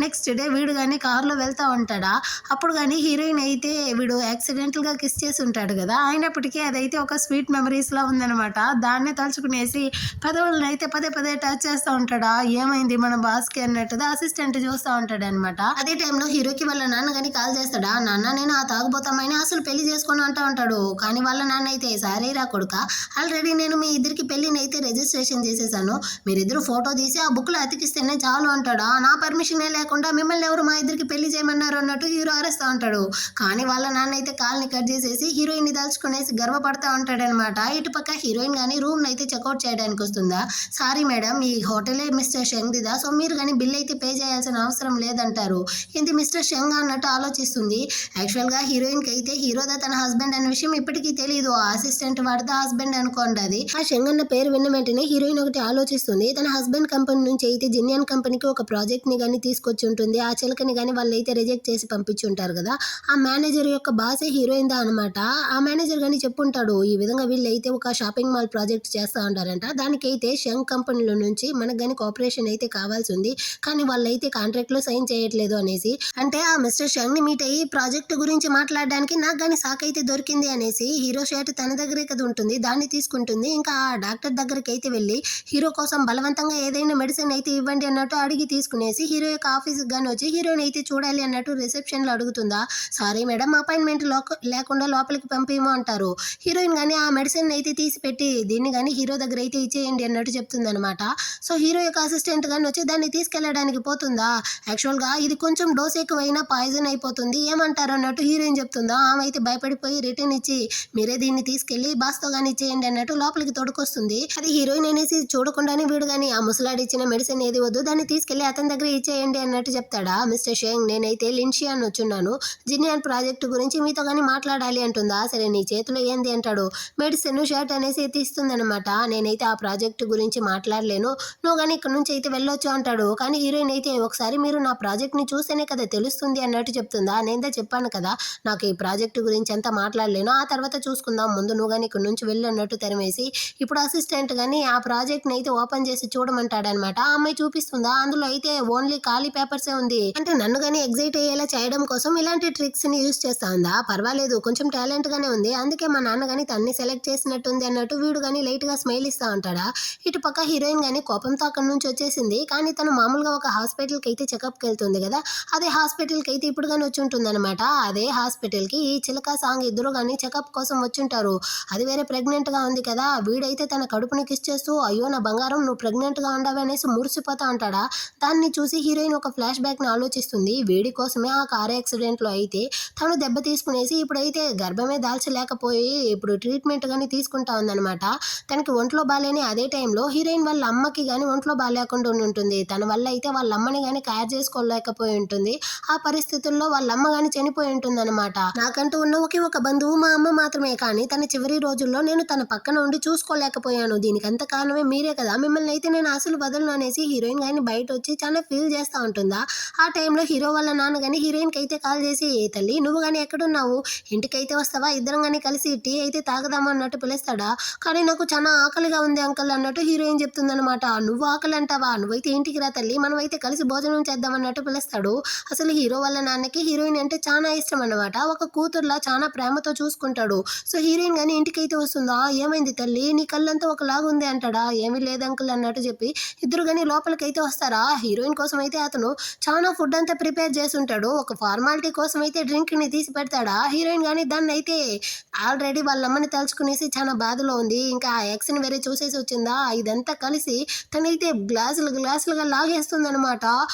నెక్స్ట్ డే వీడు కానీ కారులో వెళ్తూ ఉంటాడా. అప్పుడు కానీ హీరోయిన్ అయితే వీడు యాక్సిడెంటల్గా కిస్ చేసి ఉంటాడు కదా. అయినప్పటికీ అదైతే ఒక స్వీట్ మెమరీస్లా ఉందనమాట. దాన్నే తలుచుకునేసి పెదవులను అయితే పదే పదే టచ్ చేస్తూ ఉంటాడా. ఏమైంది మన బాస్కి అన్నట్టుగా అసిస్టెంట్ చూస్తూ ఉంటాడు అనమాట. అదే టైంలో హీరోకి వాళ్ళ నాన్న కానీ కాల్ చేస్తాడా. నాన్న నేను ఆ తాగుబోతామని అసలు పెళ్లి చేసుకొని అంటూ ఉంటాడు. కానీ వాళ్ళ నాన్న అయితే సారీ రా కొడుక, ఆల్రెడీ నేను మీ ఇద్దరికి పెళ్లిని అయితే రిజిస్ట్రేషన్ చేసేసాను. మీరిద్దరు ఫోటో తీసి ఆ బుక్లో అతికిస్తేనే చాలు అంటాడా. నా పర్మిషనే లేకుండా మిమ్మల్ని ఎవరు మా ఇద్దరికి పెళ్లి చేయమన్నారు అన్నట్టు హీరో అరుస్తూ ఉంటాడు. కానీ వాళ్ళ నాన్న అయితే కాల్ని కట్ చేసేసి హీరోయిన్ని దాల్చుకునేసి గర్వపడతా ఉంటాడనమాట. ఇటు పక్క హీరోయిన్ కానీ రూమ్ అయితే చెక్అవుట్ చేయడానికి వస్తుందా. సారీ మేడం ఈ హోటలే మిస్టర్ షెంగ్దిదా, సో మీరు కానీ బిల్ అయితే పే చేయాల్సిన అవసరం లేదంటారు. ఇది మిస్టర్ షెంగ్ అన్నట్టు ఆలోచిస్తుంది. యాక్చువల్గా హీరోయిన్కి అయితే హీరోదా తన హస్బెండ్ అనే విషయం ఇప్పటికీ తెలియదు. ఆ అసిస్టెంట్ వాడిదా హస్బెండ్ అనుకోండి. అది ఆ షెంగ్ అన్న పేరు విన్న వెంటనే హీరోయిన్ ఒకటి ఆలోచిస్తుంది. తన హస్బెండ్ కంపెనీ నుంచి అయితే జిన్యాన్ కంపెనీకి ఒక ప్రాజెక్ట్ ని కానీ తీసుకొచ్చి ఉంటుంది. ఆ చిలకని కానీ వాళ్ళు అయితే రిజెక్ట్ చేసి పంపించి ఉంటారు కదా. ఆ మేనేజర్ యొక్క బాసే హీరోయిన్ దా అనమాట. ఆ మేనేజర్ కానీ చెప్పుంటాడు ఈ విధంగా వీళ్ళు అయితే ఒక షాపింగ్ మాల్ ప్రాజెక్ట్ చేస్తా ఉంటారంట. దానికైతే షెంగ్ కంపెనీలో నుంచి మనకు కానీ కోఆపరేషన్ అయితే కావాల్సి ఉంది. కానీ వాళ్ళు అయితే కాంట్రాక్ట్ లో సైన్ చేయట్లేదు అనేసి. అంటే ఆ మిస్టర్ షెంగ్ ని మీట్ అయ్యి ప్రాజెక్ట్ గురించి మాట్లాడడానికి నాకు కానీ సాక్ అయితే దొరికింది అనేసి హీరో షర్ట్ తన దగ్గరే కదా ఉంటుంది, దాన్ని తీసుకుంటుంది. ఇంకా ఆ డాక్టర్ దగ్గరికి అయితే వెళ్ళి హీరో కోసం బలవంతంగా ఏదైనా మెడిసిన్ అయితే ఇవ్వండి అన్నట్టు అడిగి తీసుకునేసి హీరో యొక్క ఆఫీస్కి కానీ వచ్చి హీరోని అయితే చూడాలి అన్నట్టు రిసెప్షన్లో అడుగుతుందా. సారీ మేడం అపాయింట్మెంట్ లేకుండా లోపలికి పంపేమో అంటారు. హీరోయిన్ కానీ ఆ మెడిసిన్ అయితే తీసి పెట్టి దీన్ని కానీ హీరో దగ్గర అయితే ఇచ్చేయండి అన్నట్టు చెప్తుంది అనమాట. సో హీరో యొక్క అసిస్టెంట్ కానీ వచ్చి దాన్ని తీసుకెళ్ళడానికి పోతుందా. యాక్చువల్గా ఇది కొంచెం డోస్ ఎక్కువైనా పాయిజన్ అయిపోతుంది ఏమంటారు అన్నట్టు హీరోయిన్ చెప్తుందా. ఆమె అయితే భయపడిపోయి రిటర్న్ ఇచ్చి మీరే దీన్ని తీసుకెళ్లి బాస్తో కానీ ఇచ్చేయండి అన్నట్టు లోపలికి తొడుకొస్తుంది. అది హీరోయిన్ అనేసి చూడకుండానే వీడు కానీ ఆ ముసలాడి ఇచ్చిన మెడిసిన్ ఏది వద్దు దాన్ని తీసుకెళ్లి అతని దగ్గర ఇచ్చేయండి అన్నట్టు చెప్తాడా. మిస్టర్ షెంగ్ నేనైతే లిన్షియాన్ వచ్చున్నాను, జిన్యాన్ ప్రాజెక్ట్ గురించి మీతో కానీ మాట్లాడాలి అంటుందా. సరే నీ చేతిలో ఏంది అంటాడు. మెడిసిన్ షర్ట్ అనేసి తీస్తుంది అనమాట. నేనైతే ఆ ప్రాజెక్ట్ గురించి మాట్లాడలేను, నువ్వు కానీ ఇక్కడ నుంచి అయితే వెళ్ళొచ్చు అంటాడు. కానీ హీరోయిన్ అయితే ఒకసారి మీరు నా ప్రాజెక్ట్ ని చూస్తేనే కదా తెలుస్తుంది అన్నట్టు చెప్తుందా. నేనే చెప్పాను కదా నాకు ఈ ప్రాజెక్ట్ గురించి అంతా మాట్లాడలేను, ఆ తర్వాత చూసుకుందాం, ముందు నువ్వు కానీ ఇక్కడ నుంచి వెళ్ళు అన్నట్టు తెరమేసి ఇప్పుడు అసిస్టెంట్ కానీ ఆ ప్రాజెక్ట్ని అయితే ఓపెన్ చేసి చూడమంటాడనమాట. ఆ అమ్మాయి చూపిస్తుందా. అందులో అయితే ఓన్లీ ఖాళీ పేపర్సే ఉంది. అంటే నన్ను కానీ ఎగ్జైట్ అయ్యేలా చేయడం కోసం ఇలాంటి ట్రిక్స్ని యూజ్ చేస్తా ఉందా. పర్వాలేదు కొంచెం టాలెంట్గానే ఉంది, అందుకే మా నాన్న కానీ తన్ని సెలెక్ట్ చేసినట్టుంది అన్నట్టు వీడు కానీ లైట్గా స్మైల్ ఇస్తా ఉంటాడా. ఇటు పక్క హీరోయిన్ కానీ కోపంతో అక్కడి నుంచి వచ్చేసింది. కానీ తను మామూలుగా ఒక హాస్పిటల్కి అయితే చెకప్కి వెళ్తుంది కదా. అదే హాస్పిటల్కి అయితే ఇప్పుడు కానీ వచ్చి ఉంటుంది అనమాట. అదే హాస్పిటల్కి ఈ చిలక సాంగ్ ఇద్దరు కానీ చెకప్ కోసం వచ్చుంటారు. అది వేరే ప్రెగ్నెంట్గా ఉంది కదా. వీడైతే తన కడుపుని కిస్ చేస్తూ అయ్యో నా బంగారం నువ్వు ప్రెగ్నెంట్గా ఉండవు అనేసి మురిసిపోతా ఉంటాడా. దాన్ని చూసి హీరోయిన్ ఒక ఫ్లాష్ బ్యాక్ని ఆలోచిస్తుంది. వీడి కోసమే ఆ కార్ యాక్సిడెంట్లో అయితే తను దెబ్బ తీసుకునేసి ఇప్పుడైతే గర్భమే దాల్చలేకపోయి ఇప్పుడు ట్రీట్మెంట్ కానీ తీసుకుంటా ఉందన్నమాట. తనకి ఒంట్లో బాగాలేని అదే టైంలో హీరోయిన్ వాళ్ళ అమ్మకి కానీ ఒంట్లో బాగాలేకుండా ఉంటుంది. తన వల్ల అయితే వాళ్ళ అమ్మని కానీ కేర్ చేసుకోలేకపోయి ఉంటుంది. ఆ పరిస్థితుల్లో వాళ్ళ అమ్మ కానీ చనిపోయి ఉంటుంది అనమాట. నాకంటూ ఉన్న ఒకే ఒక బంధువు మా అమ్మ మాత్రమే. కానీ తన చివరి రోజుల్లో నేను తన పక్కన ఉండి చూసుకోలేకపోయాను. దీనికి అంత కారణమే మీరే కదా. మిమ్మల్ని అయితే నేను అసలు వదలను అనేసి హీరోయిన్ కానీ బయట వచ్చి చాలా ఫీల్ చేస్తూ ఉంటుందా. ఆ టైంలో హీరో వాళ్ళ నాన్న కానీ హీరోయిన్కి అయితే కాల్ చేసి, ఏ తల్లి నువ్వు కానీ ఎక్కడున్నావు, ఇంటికైతే వస్తావా, ఇద్దరం కానీ కలిసి టీ అయితే తాగదాము అన్నట్టు పిలుస్తాడా. కానీ నాకు చాలా ఆకలిగా ఉంది అంకల్ అన్నట్టు హీరోయిన్ చెప్తుందనమాట. నువ్వు ఆకలి అంటావా, నువ్వైతే ఇంటికి రా తల్లి, మనమైతే కలిసి భోజనం చేద్దాం అన్నట్టు పిలుస్తాడు. అసలు హీరో వాళ్ళ నాన్నకి హీరోయిన్ అంటే చాలా ఇష్టం అనమాట. ఒక కూతురులా చాలా ప్రేమతో చూసుకుంటాడు. సో హీరోయిన్ కానీ ఇంటికైతే వస్తుందా, ఏమైంది తల్లి నీ కళ్ళంతా ఒకలాగా ఉంది అంటాడా. ఏమీ లేదు అంకుల్ అన్నట్టు చెప్పి ఇద్దరు కానీ లోపలికైతే వస్తారా. హీరోయిన్ కోసం అయితే అతను చాలా ఫుడ్ అంతా ప్రిపేర్ చేసి ఉంటాడు. ఒక ఫార్మాలిటీ కోసం అయితే డ్రింక్ని తీసి పెడతాడా. హీరోయిన్ కానీ దాన్ని అయితే ఆల్రెడీ వాళ్ళ అమ్మని తలుచుకునేసి చాలా బాధలో ఉంది. ఇంకా ఆ ఎక్స్ని వేరే చూసేసి వచ్చిందా. ఇదంతా కలిసి తనైతే గ్లాసులుగా లాగేస్తుంది అనమాట.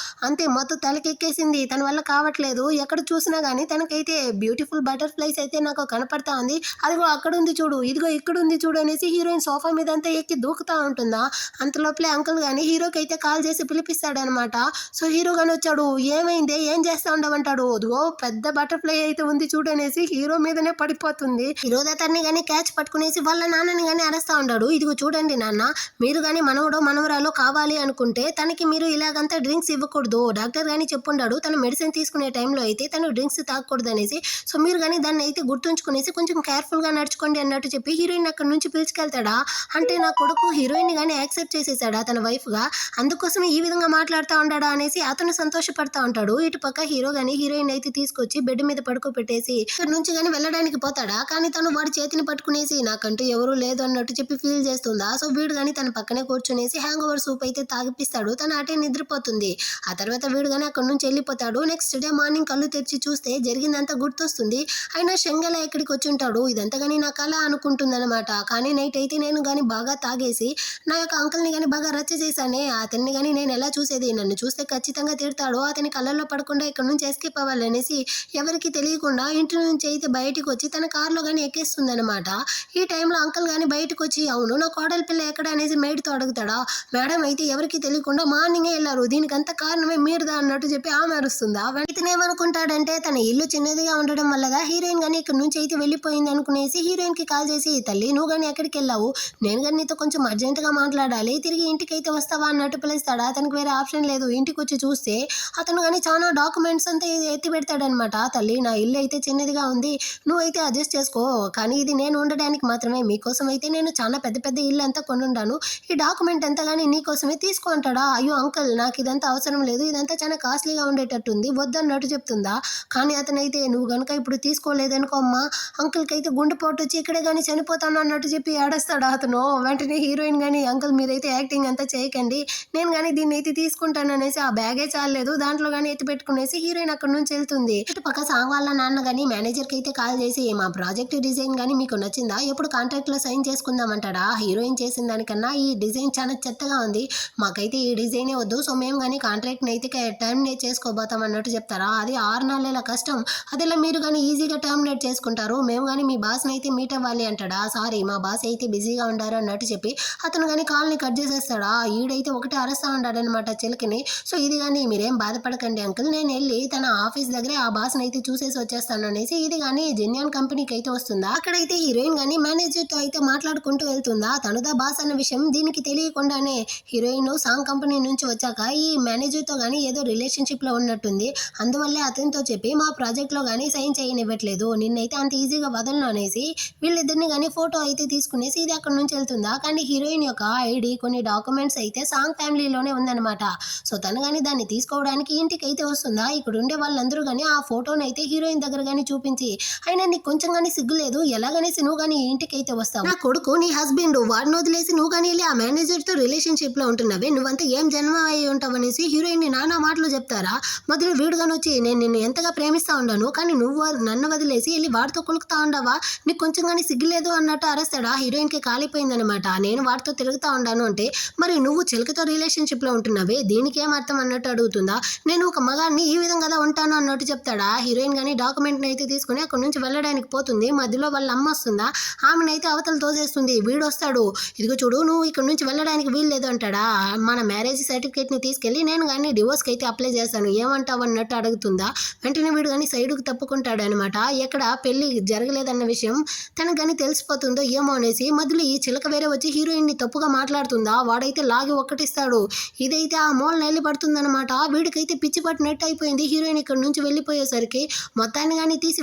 అంతే మొత్తం తలకెక్కేసింది. తన వల్ల కావట్లేదు. ఎక్కడ చూసినా కానీ తనకైతే బ్యూటిఫుల్ బటర్ఫ్లైస్ అయితే నాకు కనపడతా ఉంది. అదిగో అక్కడ ఉంది చూడు, ఇదిగో ఇక్కడ ఉంది చూడు అనేసి హీరోయిన్ సోఫా మీద అంతా ఎక్కి దూకుతా ఉంటుందా. అంతలోపలే అంకుల్ కానీ హీరోకి అయితే కాల్ చేసి పిలిపిస్తాడనమాట. సో హీరో కానీ వచ్చాడు. ఏమైంది, ఏం చేస్తా ఉండమంటాడు. అదిగో పెద్ద బటర్ఫ్లై అయితే ఉంది చూడు అనేసి హీరో మీదనే పడిపోతుంది. హీరోద తన్ని కానీ క్యాచ్ పట్టుకునేసి వాళ్ళ నాన్నని కానీ అరుస్తా ఉంటాడు. ఇదిగో చూడండి నాన్న, మీరు కానీ మనవడో మనవరాలో కావాలి అనుకుంటే తనకి మీరు ఇలాగంతా డ్రింక్స్ ఇవ్వకూడదు. డాక్టర్ కానీ చెప్పుండాడు తను మెడిసిన్ తీసుకునే టైంలో అయితే తను డ్రింక్స్ తాగకూడదు అనేసి. సో మీరు కానీ దాన్ని అయితే గుర్తుంచుకునేసి కొంచెం కేర్ఫుల్గా నడుచుకోండి అన్నట్టు చెప్పి హీరోయిన్ అక్కడ నుంచి పిలుచుకెళ్తాడా. అంటే నా కొడుకు హీరోయిన్ కానీ యాక్సెప్ట్ చేసేసాడా తన వైఫ్గా, అందుకోసమే ఈ విధంగా మాట్లాడుతూ ఉంటాడా అనేసి అతను సంతోషపడతా ఉంటాడు. ఇటు పక్క హీరో కానీ హీరోయిన్ అయితే తీసుకొచ్చి బెడ్ మీద పడుకోబెట్టేసి ఇక్కడ నుంచి కానీ వెళ్ళడానికి పోతాడా. కానీ తను వాడి చేతిని పట్టుకునేసి నాకంటూ ఎవరూ లేదు అన్నట్టు చెప్పి ఫీల్ చేస్తుందా. సో వీడు కానీ తన పక్కనే కూర్చునేసి హ్యాంగ్ ఓవర్ సూప్ అయితే తాగిపిస్తాడు. తను అటే నిద్రపోతుంది. ఆ తర్వాత వీడు కానీ అక్కడ నుంచి వెళ్ళిపోతాడు. నెక్స్ట్ డే మార్నింగ్ కళ్ళు తెరిచి చూస్తే జరిగిందంతా గుర్తొస్తుంది. అయినా శంగల ఇక్కడికి వచ్చి ఉంటాడు. ఇదంతా కానీ నా కళ అనుకుంటుంది అనమాట. కానీ నైట్ అయితే నేను కానీ బాగా తాగేసి నా యొక్క అంకుల్ని కానీ బాగా రచ్చ చేశానే. అతన్ని కానీ నేను ఎలా చూసేది, నన్ను చూస్తే ఖచ్చితంగా తిడతాడు. అతని కళ్ళల్లో పడకుండా ఇక్కడ నుంచి ఎస్కేప్ అవ్వాలనేసి ఎవరికి తెలియకుండా ఇంటి నుంచి అయితే బయటకు వచ్చి తన కారులో కానీ ఎక్కేస్తుంది అనమాట. ఈ టైంలో అంకుల్ కానీ బయటకు వచ్చి అవును నా కోడల పిల్ల ఎక్కడ అనేసి మేడ్తో అడుగుతాడా. మేడం అయితే ఎవరికి తెలియకుండా మార్నింగే వెళ్ళారు, దీనికంతా కారణమే మీరుదా అన్నట్టు చెప్పి ఆమె అరుస్తుందా. ఇతనేమనుకుంటాడంటే తన ఇల్లు చిన్నదిగా ఉండడం వల్లగా హీరోయిన్ కానీ ఇక్కడ నుంచి అయితే వెళ్ళిపోయింది అనుకునేసి హీరోయిన్ కి కాల్ చేసి తల్లి నువ్వు కానీ ఎక్కడికి వెళ్ళావు, నేను కానీ నీతో కొంచెం అర్జెంటుగా మాట్లాడాలి, తిరిగి ఇంటికి అయితే వస్తావా అన్నట్టు పిలుస్తాడా. అతనికి వేరే ఆప్షన్ లేదు. ఇంటికి వచ్చి చూస్తే అతను కానీ చాలా డాక్యుమెంట్స్ అంతా ఎత్తి పెడతాడనమాట. తల్లి నా ఇల్లు అయితే చిన్నదిగా ఉంది, నువ్వైతే అడ్జస్ట్ చేసుకో, కానీ ఇది నేను ఉండడానికి మాత్రమే, మీకోసం అయితే నేను చాలా పెద్ద ఇల్లు అంతా కొనుండాను, ఈ డాక్యుమెంట్ అంతా కానీ నీకోసమే తీసుకో అంటాడా. అయ్యో అంకుల్ నాకు ఇదంతా అవసరం లేదు, ఇదంతా చాలా కాస్ట్లీగా ఉండేటట్టుంది, వద్దన్నట్టు చెప్తుందా. కానీ అతనైతే నువ్వు కనుక ఇప్పుడు తీసుకోలేదనుకో అమ్మా అంకుల్కి అయితే గుండెపోటు వచ్చి ఇక్కడే కానీ చనిపోతాను అన్నట్టు చెప్పి ఏడుస్తాడు అతను. వెంటనే హీరోయిన్ కానీ అంకుల్ మీరైతే యాక్టింగ్ అంతా చేయకండి, నేను కానీ దీన్ని అయితే తీసుకుంటాను అనేసి ఆ బ్యాగే చాలలేదు దాంట్లో కానీ ఎత్తి పెట్టుకునేసి హీరోయిన్ అక్కడ నుంచి వెళ్తుంది. ఇటు పక్క సాంగ్ వాళ్ళ నాన్న కానీ మేనేజర్కి అయితే కాల్ చేసి మా ప్రాజెక్ట్ డిజైన్ కానీ మీకు నచ్చిందా, ఎప్పుడు కాంట్రాక్ట్లో సైన్ చేసుకుందామంటాడా. హీరోయిన్ చేసిన దానికన్నా ఈ డిజైన్ చాలా చెత్తగా ఉంది, మాకైతే ఈ డిజైనే వద్దు, సో మేము కానీ కాంట్రాక్ట్ని అయితే టర్మినేట్ చేసుకోబోతాం అన్నట్టు చెప్తారా. అది 6 నెలల కష్టం, అదిలా మీరు కానీ ఈజీగా టర్మినేట్ చేసుకుంటారు, మేము కానీ మీ బాస్ని అయితే మీట్ అవ్వాలి అంటాడా. సారీ మా బాస్ అయితే బిజీగా ఉండారు అన్నట్టు చెప్పి అతను కానీ కాల్ని కట్ చేసేస్తాడా. ఈడైతే ఒకటి అరుస్తా ఉన్నాడనమాట చిలకని. సో ఇది కానీ మీరేం బాధపడకండి అంకుల్, నేను వెళ్ళి తన ఆఫీస్ దగ్గరే ఆ బాస్ని అయితే చూసేసి వచ్చేస్తాను అనేసి ఇది కానీ జెన్యాన్ కంపెనీకి అయితే వస్తుందా. అక్కడైతే హీరోయిన్ కానీ మేనేజర్తో అయితే మాట్లాడుకుంటూ వెళ్తుందా. తనుదా బాస్ అన్న విషయం దీనికి తెలియకుండానే హీరోయిన్ సాంగ్ కంపెనీ నుంచి వచ్చాక ఈ మేనేజర్తో కానీ ఏదో రిలేషన్షిప్లో ఉన్నట్టుంది, అందువల్లే అతనితో చెప్పి మా ప్రాజెక్ట్లో కానీ సైన్ చేయనివ్వట్లేదు, నిన్నైతే అంత ఈజీగా వదలను అనేసి వీళ్ళిద్దరిని కానీ ఫోటో అయితే తీసుకునేసి ఇది అక్కడ నుంచి వెళ్తుందా. కానీ హీరోయిన్ యొక్క ఐడి కొన్ని డాక్యుమెంట్స్ అయితే సాంగ్ ఫ్యామిలీలోనే ఉందన్నమాట. సో తను కానీ దాన్ని తీసుకోవడానికి ఇంటికి అయితే వస్తుందా. ఇక్కడ ఉండే వాళ్ళందరూ కానీ ఆ ఫోటోని అయితే హీరోయిన్ దగ్గర కానీ చూపించి అయినా నీకు కొంచెం కానీ సిగ్గులేదు, ఎలాగనేసి నువ్వు కానీ ఇంటికి అయితే వస్తావు, నా కొడుకు నీ హస్బెండ్ వాడిని వదిలేసి నువ్వు కానీ వెళ్ళి ఆ మేనేజర్తో రిలేషన్షిప్లో ఉంటున్నావే, నువ్వంతా ఏం జన్మ అయి ఉంటావు అనేసి హీరోయిన్ని నానా మాటలు చెప్తారా. మొదలు వీడుగాని వచ్చి నేను నిన్ను ఎంతగా ప్రేమిస్తా ఉన్నాను, కానీ నువ్వు నన్ను వదిలేసి వెళ్ళి వాడితో కొలుకుతా ఉండవా, నీకు కొంచెం కానీ సిగ్గులేదు అన్నట్టు అరుస్తాడా. హీరోయిన్కి కాలిపోయిందనమాట. నేను వాడితో తిరుగుతా ఉన్నాను అంటే మరి నువ్వు చిలకతో రిలేషన్షిప్లో ఉంటున్నావే దీనికి ఏం అర్థం అన్నట్టు అడుగుతుందా. నేను ఒక మగాడిని ఈ విధంగా ఉంటాను అన్నట్టు చెప్తాడా. హీరోయిన్ కానీ డాక్యుమెంట్ని అయితే తీసుకుని అక్కడ నుంచి వెళ్ళడానికి పోతుంది. మధ్యలో వాళ్ళ అమ్మ వస్తుందా, ఆమెనైతే అవతల తోసేస్తుంది. వీడు వస్తాడు, ఇదిగో చూడు నువ్వు ఇక్కడ నుంచి వెళ్ళడానికి వీల్లేదు అంటాడా. మన మ్యారేజ్ సర్టిఫికేట్ని తీసుకెళ్ళి నేను కానీ డివోర్స్కి అయితే అప్లై చేస్తాను ఏమంటావు అన్నట్టు అడుగుతుందా. వెంటనే వీడు కానీ సైడ్కి తప్పుకుంటాడు అనమాట. ఎక్కడ పెళ్లి జరగలేదన్న విషయం తనకు కానీ తెలిసిపోతుందో ఏమో అనేసి మధ్యలో ఈ చిలక వేరే వచ్చి హీరోయిన్ని తప్పుగా మాట్లాడుతుంది. మాట్లాడుతుందా వాడైతే లాగి ఒక్కటిస్తాడు. ఇదైతే ఆ మూల నెల్లి పడుతుందనమాట. వీడికైతే పిచ్చి పట్టినట్టు అయిపోయింది. హీరోయిన్ ఇక్కడ నుంచి వెళ్ళిపోయేసరికి మొత్తాన్ని కానీ తీసి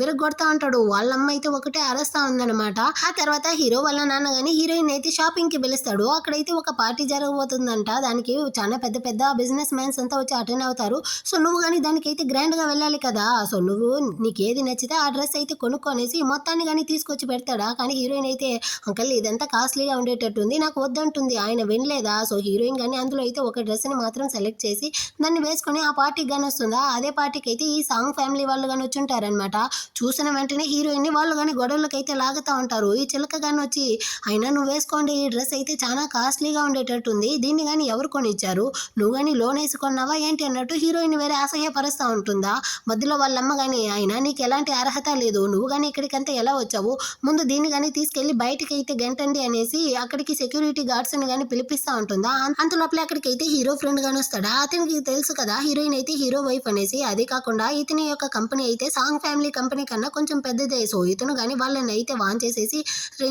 విరగొడతా ఉంటాడు. వాళ్ళమ్మ అయితే ఒకటే అరస్తా ఉందనమాట. ఆ తర్వాత హీరో వాళ్ళ నాన్న కానీ హీరోయిన్ అయితే షాపింగ్ కి పిలుస్తాడు. అక్కడైతే ఒక పార్టీ జరగబోతుందంట. దానికి చాలా పెద్ద పెద్ద బిజినెస్ మ్యాన్స్ అంతా వచ్చి అటెండ్ అవుతారు. సో నువ్వు కానీ దానికైతే గ్రాండ్ గా వెళ్ళాలి కదా. సో నువ్వు నీకు ఏది నచ్చితే ఆ డ్రెస్ అయితే కొనుక్కొనేసి మొత్తాన్ని కానీ తీసుకొచ్చి పెడతాడా. కానీ హీరోయిన్ అయితే అంకల్ ఇదంతా కాస్ట్లీగా ఉండేటట్టుంది, నాకు వద్దంటుంది. ఆయన వినలేదా. సో హీరోయిన్ కానీ అందులో అయితే ఒక డ్రెస్ ని మాత్రం సెలెక్ట్ చేసి దాన్ని వేసుకొని ఆ పార్టీకి కానీ వస్తుందా. అదే పార్టీకి అయితే ఈ సాంగ్ ఫ్యామిలీ వాళ్ళు కానీ వచ్చి ఉంటారనమాట. చూసిన వెంటనే హీరోయిన్ ని వాళ్ళు కానీ గొడవలకి అయితే లాగుతూ ఉంటారు. ఈ చిలక కానీ వచ్చి అయినా నువ్వు వేసుకోండి, ఈ డ్రెస్ అయితే చాలా కాస్ట్లీగా ఉండేటట్టుంది, దీన్ని కానీ ఎవరు కొనిచ్చారు, నువ్వు కానీ లోన్ వేసుకున్నావా ఏంటి అన్నట్టు హీరోయిన్ వేరే అసహ్యపరుస్తూ ఉంటుందా. మధ్యలో వాళ్ళమ్మ కానీ అయినా నీకు ఎలాంటి అర్హత లేదు, నువ్వు కానీ ఇక్కడికంతా ఎలా వచ్చావు, ముందు దీన్ని కానీ తీసుకెళ్లి బయటికి అయితే గంటండి అనేసి అక్కడికి సెక్యూరిటీ గార్డ్స్ ని కానీ పిలిపిస్తూ ఉంటుందా. అంతలోపలే అక్కడికి అయితే హీరో ఫ్రెండ్ గాని వస్తాడా. అతనికి తెలుసు కదా హీరోయిన్ అయితే హీరో వైఫ్ అనేసి. అదే కాకుండా ఇతని యొక్క కంపెనీ అయితే సాంగ్ ఫ్యామిలీ కంపెనీ కన్నా కొంచెం పెద్దదే. సో ఇతను కానీ వాళ్ళని అయితే వాన్ చేసేసి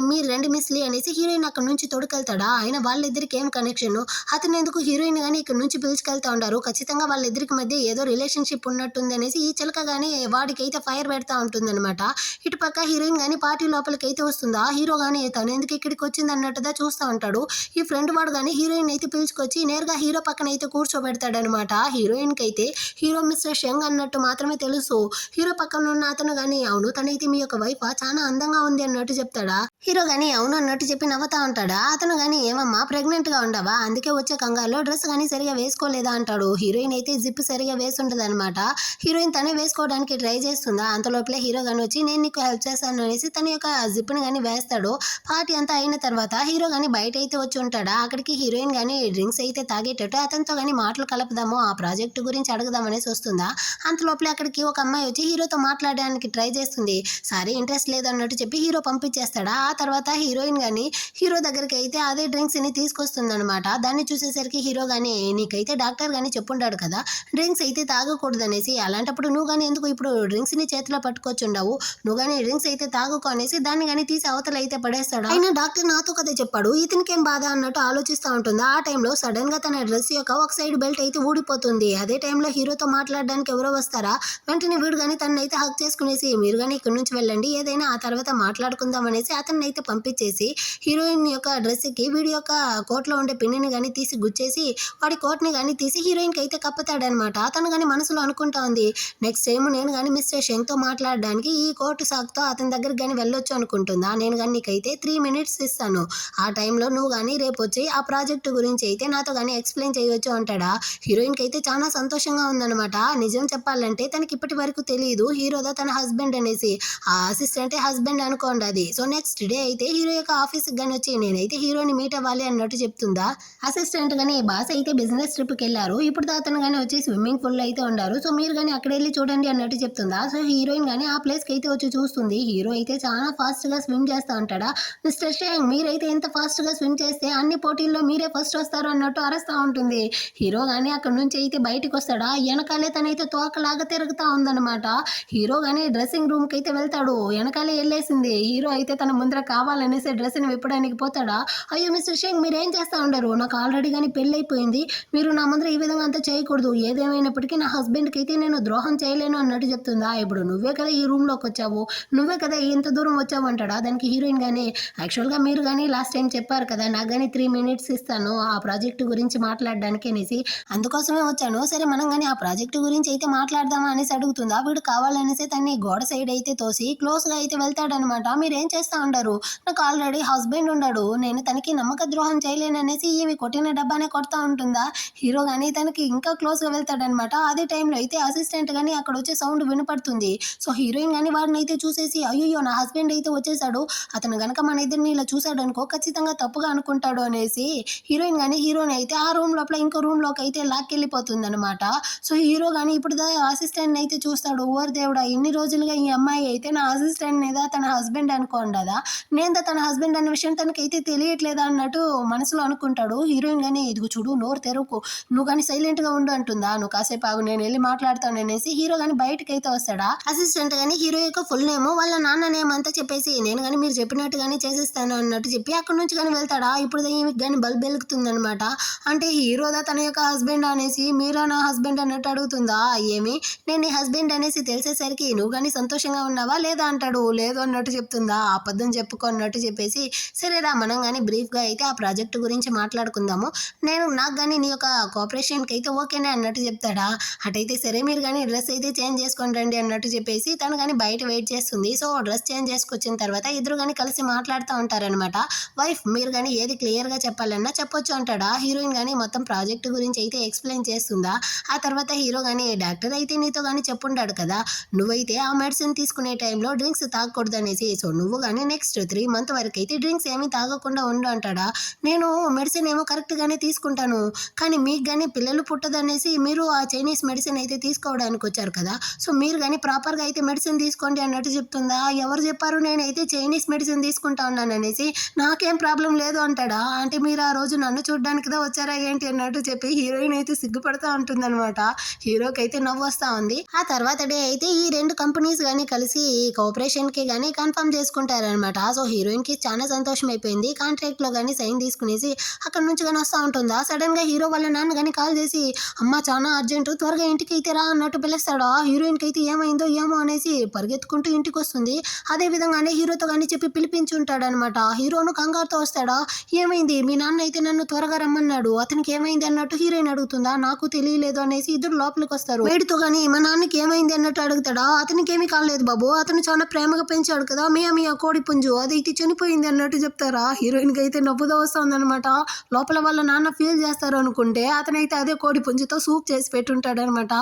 మీరు రెండు మిస్లీ అనేసి హీరోయిన్ అక్కడ నుంచి తొడుకెళ్తాడా. ఆయన వాళ్ళిద్దరికి ఏం కనెక్షన్, అతను ఎందుకు హీరోయిన్ కానీ ఇక్కడ నుంచి పిలుచుకెళ్తా ఉంటారు. ఖచ్చితంగా వాళ్ళిద్దరికి మధ్య ఏదో రిలేషన్షిప్ ఉన్నట్టుంది అనేసి ఈ చిలక కానీ వాడికి అయితే ఫైర్ పెడతా ఉంటుందన్నమాట. ఇటు పక్క హీరోయిన్ కానీ పార్టీ లోపలికి అయితే వస్తుందా. హీరో కానీ తను ఎందుకు ఇక్కడికి వచ్చింది అన్నట్టుగా చూస్తూ ఉంటాడు. ఈ ఫ్రెండ్ వాడు కానీ హీరోయిన్ అయితే పిలుచుకొచ్చి నేరుగా హీరో పక్కన అయితే కూర్చోబెడతాడనమాట. హీరోయిన్ కి అయితే హీరో మిస్టర్ షంగ్ అన్నట్టు మాత్రమే తెలుసు. హీరో పక్కన ఉన్న అతను కానీ అవును తనైతే మీ యొక్క వైఫ్ చాలా అందంగా ఉంది అన్నట్టు చెప్తాడా. హీరో గానీ అవును అన్నట్టు చెప్పి నవ్వుతా ఉంటాడా. అతను గానీ ఏమమ్మా ప్రెగ్నెంట్ గా ఉండవా, అందుకే వచ్చే కంగారులో డ్రెస్ కానీ సరిగా వేసుకోలేదా అంటాడు. హీరోయిన్ అయితే జిప్ సరిగా వేసుంటది అనమాట. హీరోయిన్ తనే వేసుకోవడానికి ట్రై చేస్తుందా. అంతలోపలే హీరో గాని వచ్చి నేను నీకు హెల్ప్ చేస్తాను అనేసి తన యొక్క జిప్ ని కానీ వేస్తాడు. పార్టీ అంతా అయిన తర్వాత హీరో గానీ బయట అయితే వచ్చి ఉంటాడా. అక్కడికి హీరోయిన్ గానీ డ్రింక్స్ అయితే తాగేటట్టు అతనితో గానీ మాటలు కలుపుదాము, ఆ ప్రాజెక్టు గురించి అడుగుదాం అనేసి వస్తుందా. అంతలోపలే అక్కడికి ఒక అమ్మాయి వచ్చి హీరోతో మాట్లాడడానికి ట్రై చేస్తుంది. సరే ఇంట్రెస్ట్ లేదు అన్నట్టు చెప్పి హీరో పంపించేస్తాడా. ఆ తర్వాత హీరోయిన్ గానీ హీరో దగ్గరికి అయితే అదే డ్రింక్స్ ని తీసుకొస్తుంది అనమాట. దాన్ని చూసేసరికి హీరో గానీ నీకైతే డాక్టర్ గానీ చెప్పుంటాడు కదా డ్రింక్స్ అయితే తాగకూడదు అనేసి, అలాంటప్పుడు నువ్వు కానీ ఎందుకు ఇప్పుడు డ్రింక్స్ ని చేతిలో పట్టుకొచ్చుండవు, నువ్వు కానీ డ్రింక్స్ అయితే తాగుకో అనేసి దాన్ని కానీ తీసి అవతల అయితే పడేస్తాడు. అయినా డాక్టర్ నాతో కదా చెప్పాడు, ఇతనికేం బాధ అన్నట్టు ఆలోచిస్తూ ఉంటుంది. ఆ టైంలో సడన్ గా తన డ్రెస్ యొక్క ఒక సైడ్ బెల్ట్ అయితే ఊడిపోతుంది. అదే టైంలో హీరోతో మాట్లాడడానికి ఎవరో వస్తారా. వెంటనే వీడు కానీ తనని అయితే హక్ చేసుకునేసి మీరు కానీ ఇక్కడ నుంచి వెళ్ళండి, ఏదైనా ఆ తర్వాత మాట్లాడుకుందాం అనేసి అతన్ని అయితే పంపించేసి హీరోయిన్ యొక్క డ్రెస్ కి వీడి యొక్క కోట్లో ఉండే పిన్నిని కానీ తీసి గుచ్చేసి వాడి కోట్ని కానీ తీసి హీరోయిన్ కి అయితే కప్పుతాడనమాట. అతను కానీ మనసులో అనుకుంటా ఉంది నెక్స్ట్ టైం నేను కానీ మిస్టర్ షెంగ్ తో మాట్లాడడానికి ఈ కోర్టు సాకుతో అతని దగ్గరికి కానీ వెళ్ళొచ్చు అనుకుంటుందా. నేను కానీ నీకైతే 3 minutes ఇస్తాను, ఆ టైంలో నువ్వు కానీ రేపు వచ్చి ఆ ప్రాజెక్టు గురించి అయితే నాతో కానీ ఎక్స్ప్లెయిన్ చేయొచ్చు అంటాడా. హీరోయిన్ కి అయితే చాలా సంతోషంగా ఉందన్నమాట. నిజం చెప్పాలంటే తనకి ఇప్పటి వరకు తెలియదు హీరోదా తన హస్బెండ్ అనేసి, ఆ అసిస్టెంటే హస్బెండ్ అనుకోండి అది. సో నెక్స్ట్ డే అయితే హీరో యొక్క ఆఫీస్కి కానీ వచ్చి నేనైతే హీరోని మీట్ అవ్వాలి అన్నట్టు చెప్తుందా. అసిస్టెంట్ గానీ బాస్ అయితే బిజినెస్ ట్రిప్కి వెళ్ళారు, ఇప్పుడు అతను కానీ వచ్చి స్విమ్మింగ్ పూల్ అయితే ఉన్నారు, సో మీరు కానీ అక్కడ వెళ్ళి చూడండి అన్నట్టు చెప్తుందా. సో హీరోయిన్ కానీ ఆ ప్లేస్కి అయితే వచ్చి చూస్తుంది. హీరో అయితే చాలా ఫాస్ట్గా స్విమ్ చేస్తూ ఉంటాడా. మిస్టర్ షేంగ్ మీరైతే ఎంత ఫాస్ట్గా స్విమ్ చేస్తే అన్ని పోటీల్లో మీరే ఫస్ట్ వస్తారు అన్నట్టు అరుస్తూ ఉంటుంది. హీరో కానీ అక్కడ నుంచి అయితే బయటకు వస్తాడా. వెనకాలే తనైతే తోకలాగా తిరుగుతూ ఉందన్నమాట. హీరో కానీ డ్రెస్సింగ్ రూమ్కి అయితే వెళ్తాడు, వెనకాలే వెళ్ళేసింది. హీరో అయితే తన ముందర కావాలనేసి డ్రెస్ని విప్పడానికి పోతాడా. అయ్యో మిస్టర్ షేంగ్ మీరు ఏం చేస్తూ ఉండరు, నాకు ఆల్రెడీ కానీ పెళ్ళి అయిపోయింది, మీరు నా ముందర ఈ విధంగా అంతా చేయకూడదు, ఏదేమైనప్పటికీ నా హస్బెండ్కి అయితే నేను ద్రోహం చేయలేను అన్నట్టు చెప్తుందా. ఇప్పుడు నువ్వే కదా ఈ రూమ్లోకి వచ్చావు, నువ్వే కదా ఇంత దూరం వచ్చావు అంటాడా. దానికి హీరోయిన్ కానీ యాక్చువల్గా మీరు కానీ లాస్ట్ టైం చెప్పారు కదా నాకు కానీ 3 minutes ఇస్తాను ఆ ప్రాజెక్టు గురించి మాట్లాడడానికి అనేసి, అందుకోసమే వచ్చాను, సరే మనం కానీ ఆ ప్రాజెక్టు గురించి అయితే మాట్లాడదామా అనేసి అడుగుతుందా. వీడు కావాలనేసి తన్ని గోడ సైడ్ అయితే తోసి క్లోజ్గా అయితే వెళ్తాడనమాట. మీరు ఏం చేస్తూ ఉండరు, నాకు ఆల్రెడీ హస్బెండ్ ఉన్నాడు, నేను తనకి నమ్మక ద్రోహం చేయలేననేసి ఈమె కొట్టిన డబ్బానే కొడతా ఉంటుందా. హీరో కానీ తనకి ఇంకా క్లోజ్గా వెళ్తాడనమాట. అదే టైంలో అయితే అసిస్టెంట్ కానీ అక్కడ వచ్చే సౌండ్ వినపడుతుంది. సో హీరోయిన్ కానీ వాడిని అయితే చూసేసి అయ్యో నా హస్బెండ్ అయితే వచ్చేసాడు, అతను గనక మన ఇద్దరిని ఇలా చూసాడు అనుకో ఖచ్చితంగా తప్పుగా అనుకుంటాడు అనేసి హీరోయిన్ కానీ హీరోని అయితే ఆ రూమ్ లోపల ఇంకో రూమ్ లోకి అయితే లాక్కెళ్ళిపోతుంది అనమాట. సో హీరో కానీ ఇప్పుడు అసిస్టెంట్ అయితే చూస్తాడు, ఓవర్ దేవుడా ఇన్ని రోజులుగా ఈ అమ్మాయి అయితే నా అసిస్టెంట్ మీద తన హస్బెండ్ అనుకోండదా, నేను తన హస్బెండ్ అన్న విషయం తనకైతే తెలియట్లేదా అన్నట్టు మనసులో అనుకుంటాడు. హీరోయిన్ గాని ఇదిగో చూడు నోరు తెరవకు, నువ్వు కానీ సైలెంట్ గా ఉండు అంటుందా. నువ్వు కాసేపు ఆగు నేను వెళ్ళి మాట్లాడతాను అనేసి హీరో గాని బయటకైతే వస్తాడా. అసిస్టెంట్ గాని హీరో యొక్క ఫుల్ నేమ్ వాళ్ళ నాన్న నేమ్ అంతా చెప్పేసి నేను కానీ మీరు చెప్పినట్టుగానే చేసేస్తాను అన్నట్టు చెప్పి అక్కడ నుంచి కానీ వెళ్తాడా. ఇప్పుడు ఈమెకి కానీ బల్బ్ వెలుగుతుంది అనమాట. అంటే హీరోదా తన యొక్క హస్బెండ్ అనేసి మీరా నా హస్బెండ్ అన్నట్టు అడుగుతుందా. ఏమి నేను నీ హస్బెండ్ అనేసి తెలిసేసరికి నువ్వు కానీ సంతోషంగా ఉన్నావా లేదా అంటాడు. లేదు అన్నట్టు చెప్తుందా. అబద్ధం చెప్పుకో అన్నట్టు చెప్పేసి సరేరా మనం కానీ బ్రీఫ్గా అయితే ఆ ప్రాజెక్ట్ గురించి మాట్లాడుకుందాము, నాకు కానీ నీ యొక్క కోఆపరేషన్కి అయితే ఓకేనే అన్నట్టు చెప్తాడా. అటైతే సరే మీరు కానీ డ్రెస్ అయితే చేంజ్ చేసుకొని రండి అన్నట్టు చెప్పేసి తను కానీ బయట వెయిట్ చేస్తుంది. సో డ్రెస్ చేంజ్ చేసుకొచ్చిన తర్వాత ఇద్దరు కానీ కలిసి మాట్లాడుతూ ఉంటారనమాట. వైఫ్ మీరు కానీ ఏది క్లియర్గా చెప్పాలన్నా చెప్పొచ్చు అంటాడా. హీరోయిన్ కానీ మొత్తం ప్రాజెక్ట్ గురించి అయితే ఎక్స్ప్లెయిన్ చేస్తుందా. ఆ తర్వాత హీరో కానీ డాక్టర్ అయితే నీతో కానీ చెప్పుంటాడు కదా, నువ్వైతే ఆ మెడిసిన్ తీసుకునే టైంలో డ్రింక్స్ తాగకూడదు అనేసి. సో నువ్వు కానీ నెక్స్ట్ 3 months వరకు అయితే డ్రింక్స్ ఏమీ తాగకుండా ఉండు అంటాడా. నేను మెడిసిన్ ఏమో కరెక్ట్గానే తీసుకుంటాను, కానీ మీకు కానీ పిల్లలు పుట్టదనేసి మీరు ఆ చైనీస్ మెడిసిన్ అయితే తీసుకోవడానికి వచ్చారు కదా, సో మీరు కానీ ప్రాపర్గా అయితే మెడిసిన్ తీసుకోండి అన్నట్టు చెప్తుందా. ఎవరు చెప్పారు నేనైతే చైనీస్ మెడిసిన్ తీసుకుంటా ఉన్నాను అనేసి. నాకేం ప్రాబ్లం లేదు అంటాడా. అంటే మీరు ఆ రోజు నన్ను చూడడానికి దా వచ్చారా ఏంటి అన్నట్టు చెప్పి హీరోయిన్ అయితే సిగ్గుపడతా ఉంటుందన్నమాట. హీరోకి అయితే నవ్వు వస్తూ ఉంది. ఆ తర్వాత డే అయితే ఈ 2 కంపెనీస్ కానీ కలిసి కోఆపరేషన్కి కానీ కన్ఫర్మ్ చేసుకుంటారనమాట. సో హీరోయిన్కి చాలా సంతోషం అయిపోయింది. కాంట్రాక్ట్లో కానీ సైన్ తీసుకునేసి అక్కడ నుంచి కానీ వస్తూ ఉంటుందా. సడన్గా హీరో వాళ్ళ నాన్న కానీ కాల్ చేసి అమ్మ చాలా అర్జెంటు త్వరగా ఇంటికి అయితే రా అన్నట్టు పిలుస్తాడా. హీరోయిన్కి అయితే ఏమైందో ఏమో అనేసి పరిగెత్తుకుంటూ ఇంటికి వస్తుంది. అదే విధంగానే హీరోతో కానీ చెప్పి పిలిపించుంటాడనమాట. హీరోను కంగారుతో వస్తాడా. ఏమైంది మీ నాన్న అయితే నన్ను త్వరగా రమ్మన్నాడు, అతనికి ఏమైంది అన్నట్టు హీరోయిన్ అడుగుతుందా. నాకు తెలియలేదు అనేసి ఇద్దరు లోపలికి వస్తారు. వేడితో కానీ మా నాన్నకి ఏమైంది అన్నట్టు అడుగుతాడా. అతనికి ఏమీ కాలేదు బాబు, అతను చాలా ప్రేమగా పెంచాడు కదా మీ కోడి పుంజు అదైతే చనిపోయింది అన్నట్టు చెప్తారా. హీరోయిన్కి అయితే నవ్వుతో వస్తుందనమాట. లోపల వాళ్ళ నాన్న ఫీల్ చేస్తారు అనుకుంటే అతనైతే అదే కోడి పుంజుతో సూప్ చేసి పెట్టుంటాడనమాట.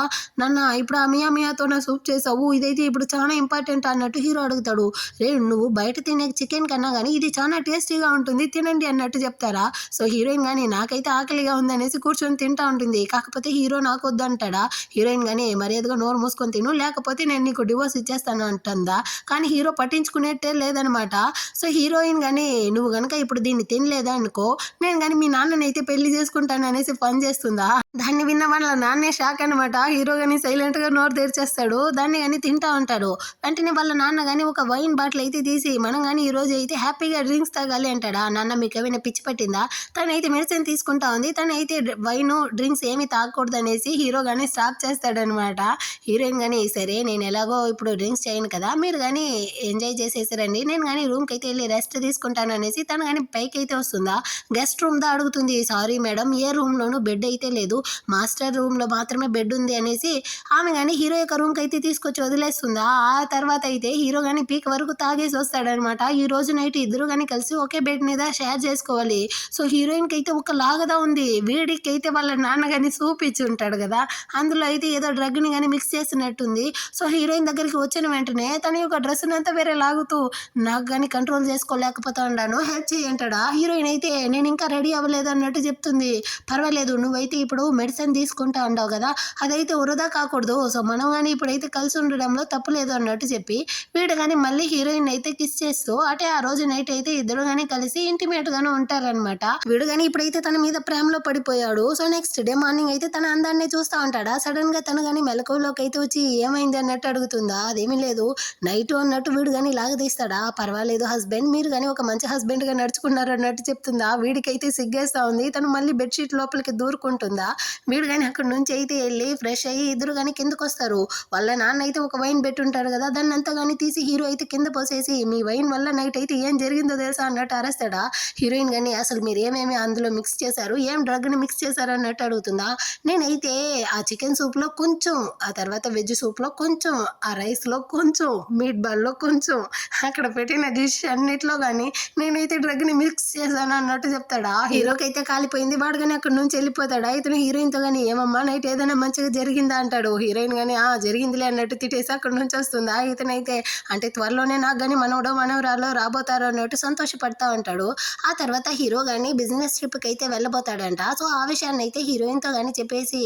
నాన్న ఇప్పుడు ఆ మియాతో నా సూప్ చేసావు, ఇదైతే ఇప్పుడు చాలా ఇంపార్టెంట్ అన్నట్టు హీరో అడుగుతాడు. రే నువ్వు బయట తినే చికెన్ కన్నా కానీ ఇది చాలా టేస్టీగా ఉంటుంది తినండి అన్నట్టు చెప్తారా. సో హీరోయిన్ కానీ నాకైతే ఆకలిగా ఉంది అనేసి కూర్చొని తింటా ఉంటుంది. కాకపోతే హీరో నాకు వద్దు అంటాడా. హీరోయిన్ కానీ మర్యాదగా నోరు మూసుకొని తిను లేకపోతే నేను నీకు డివోర్స్ ఇచ్చేస్తాను అంటుందా. కానీ హీరో పట్టించుకునేట్టే లేదనమాట. సో హీరోయిన్ కానీ నువ్వు కనుక ఇప్పుడు దీన్ని తినలేదా అనుకో నేను కానీ మీ నాన్నని అయితే పెళ్లి చేసుకుంటాను అనేసి పని చేస్తుందా. దాన్ని విన్న వాళ్ళ నాన్నే షాక్ అనమాట. హీరో కానీ సైలెంట్గా నోరు తెరిచేస్తాడు. దాన్ని కానీ తింటా ఉంటాడు. వెంటనే వాళ్ళ నాన్న కానీ ఒక వైన్ బాటిల్ అయితే తీసి మనం కానీ ఈ రోజు అయితే హ్యాపీగా డ్రింక్స్ తాగాలి అంటాడా. నాన్న మీకు ఏమైనా పిచ్చి పట్టిందా, తనైతే మెడిసిన్ తీసుకుంటా ఉంది, తనైతే వైన్ డ్రింక్స్ ఏమి తాగకూడదు అనేసి హీరో కానీ స్టాప్ చేస్తాడనమాట. హీరోయిన్ కానీ సరే నేను ఎలాగో ఇప్పుడు డ్రింక్స్ చేయను కదా, మీరు కానీ ఎంజాయ్ చేసేసారండి, నేను కానీ రూమ్కి అయితే వెళ్ళి రెస్ట్ తీసుకుంటాను అనేసి తను కానీ పైకి అయితే వస్తుందా. గెస్ట్ రూమ్ దా అడుగుతుంది. సారీ మేడం ఏ రూమ్లోనూ బెడ్ అయితే లేదు, మాస్టర్ రూమ్లో మాత్రమే బెడ్ ఉంది అనేసి ఆమె కానీ హీరో యొక్క రూమ్కి అయితే తీసుకొచ్చి వదిలేస్తుందా. ఆ తర్వాత అయితే హీరో కానీ పీక్ వరకు తాగేసి వస్తాడనమాట. ఈ రోజు నైట్ ఇద్దరు కానీ కలిసి ఒకే బెడ్ మీద షేర్ చేసుకోవాలి. సో హీరోయిన్కి అయితే ఒక లాగదా ఉంది. వీడికి అయితే వాళ్ళ నాన్న కానీ సూప్ ఇచ్చి ఉంటాడు కదా, అందులో అయితే ఏదో డ్రగ్ని కానీ మిక్స్ చేసినట్టుంది. సో హీరోయిన్ దగ్గరికి వచ్చిన వెంటనే తన యొక్క డ్రెస్ని అంతా వేరే లాగుతూ నాకు కానీ కంట్రోల్ చేసుకోలేకపోతా ఉన్నాను హెల్ప్ చేయంటాడా. హీరోయిన్ అయితే నేను ఇంకా రెడీ అవ్వలేదు అన్నట్టు చెప్తుంది. పర్వాలేదు నువ్వైతే ఇప్పుడు మెడిసిన్ తీసుకుంటా ఉన్నావు కదా, అదైతే వృధా కాకూడదు, సో మనం కానీ ఇప్పుడైతే కలిసి ఉండడంలో తప్పు లేదు అన్నట్టు చెప్పి వీడు కానీ మళ్ళీ హీరోయిన్ అయితే కిస్ చేస్తూ అంటే ఆ రోజు నైట్ అయితే ఇద్దరు కానీ కలిసి ఇంటిమేట్ గానే ఉంటారనమాట. వీడు కానీ ఇప్పుడైతే తన మీద ప్రేమలో పడిపోయాడు. సో నెక్స్ట్ డే మార్నింగ్ అయితే తన అందాన్ని చూస్తూ ఉంటాడా. సడన్ గా తను కానీ మెలకువలోకి అయితే వచ్చి ఏమైంది అన్నట్టు అడుగుతుందా. అదేమీ లేదు నైట్ అన్నట్టు వీడు కానీ లాగదీస్తాడా. పర్వాలేదు హస్బెండ్ మీరు కానీ ఒక మంచి హస్బెండ్ గా నడుచుకున్నారు అన్నట్టు చెప్తుందా. వీడికైతే సిగ్గేస్తా ఉంది. తను మళ్ళీ బెడ్షీట్ లోపలికి దూరుకుంటుందా. వీడు కానీ అక్కడ నుంచి అయితే వెళ్ళి ఫ్రెష్ అయ్యి ఇద్దరు కానీ కిందకు వస్తారు. వాళ్ళ నాన్న అయితే ఒక వైన్ పెట్టుంటారు కదా, దాన్ని అంతా కానీ తీసి హీరో అయితే కింద పోసేసి మీ వైన్ వల్ల నైట్ అయితే ఏం జరిగిందో తెలుసా అన్నట్టు అరేస్తాడా. హీరోయిన్ కానీ అసలు మీరు ఏమేమి అందులో మిక్స్ చేశారు, ఏం డ్రగ్ని మిక్స్ చేశారు అన్నట్టు అడుగుతుందా. నేనైతే ఆ చికెన్ సూప్లో కొంచెం, ఆ తర్వాత వెజ్ సూప్లో కొంచెం, ఆ రైస్లో కొంచెం, మీట్ బాల్లో కొంచెం, అక్కడ పెట్టిన డిష్ అన్నిట్లో కానీ నేనైతే డ్రగ్ని మిక్స్ చేశాను అన్నట్టు చెప్తాడా. హీరోకి అయితే కాలిపోయింది. వాడు కానీ అక్కడ నుంచి వెళ్ళిపోతాడా. ఇతను హీరో హీరోయిన్తో కానీ ఏమమ్మా నైట్ ఏదైనా మంచిగా జరిగిందా అంటాడు. హీరోయిన్ కానీ జరిగిందిలే అన్నట్టు తిట్టేసి అక్కడ నుంచి వస్తుందా. ఇతనైతే అంటే త్వరలోనే నాకు కానీ మనవడో మనవరాలో రాబోతారు అన్నట్టు సంతోషపడతా ఉంటాడు. ఆ తర్వాత హీరో కానీ బిజినెస్ ట్రిప్కి అయితే వెళ్ళబోతాడంట. సో ఆ విషయాన్ని అయితే హీరోయిన్తో కానీ చెప్పేసి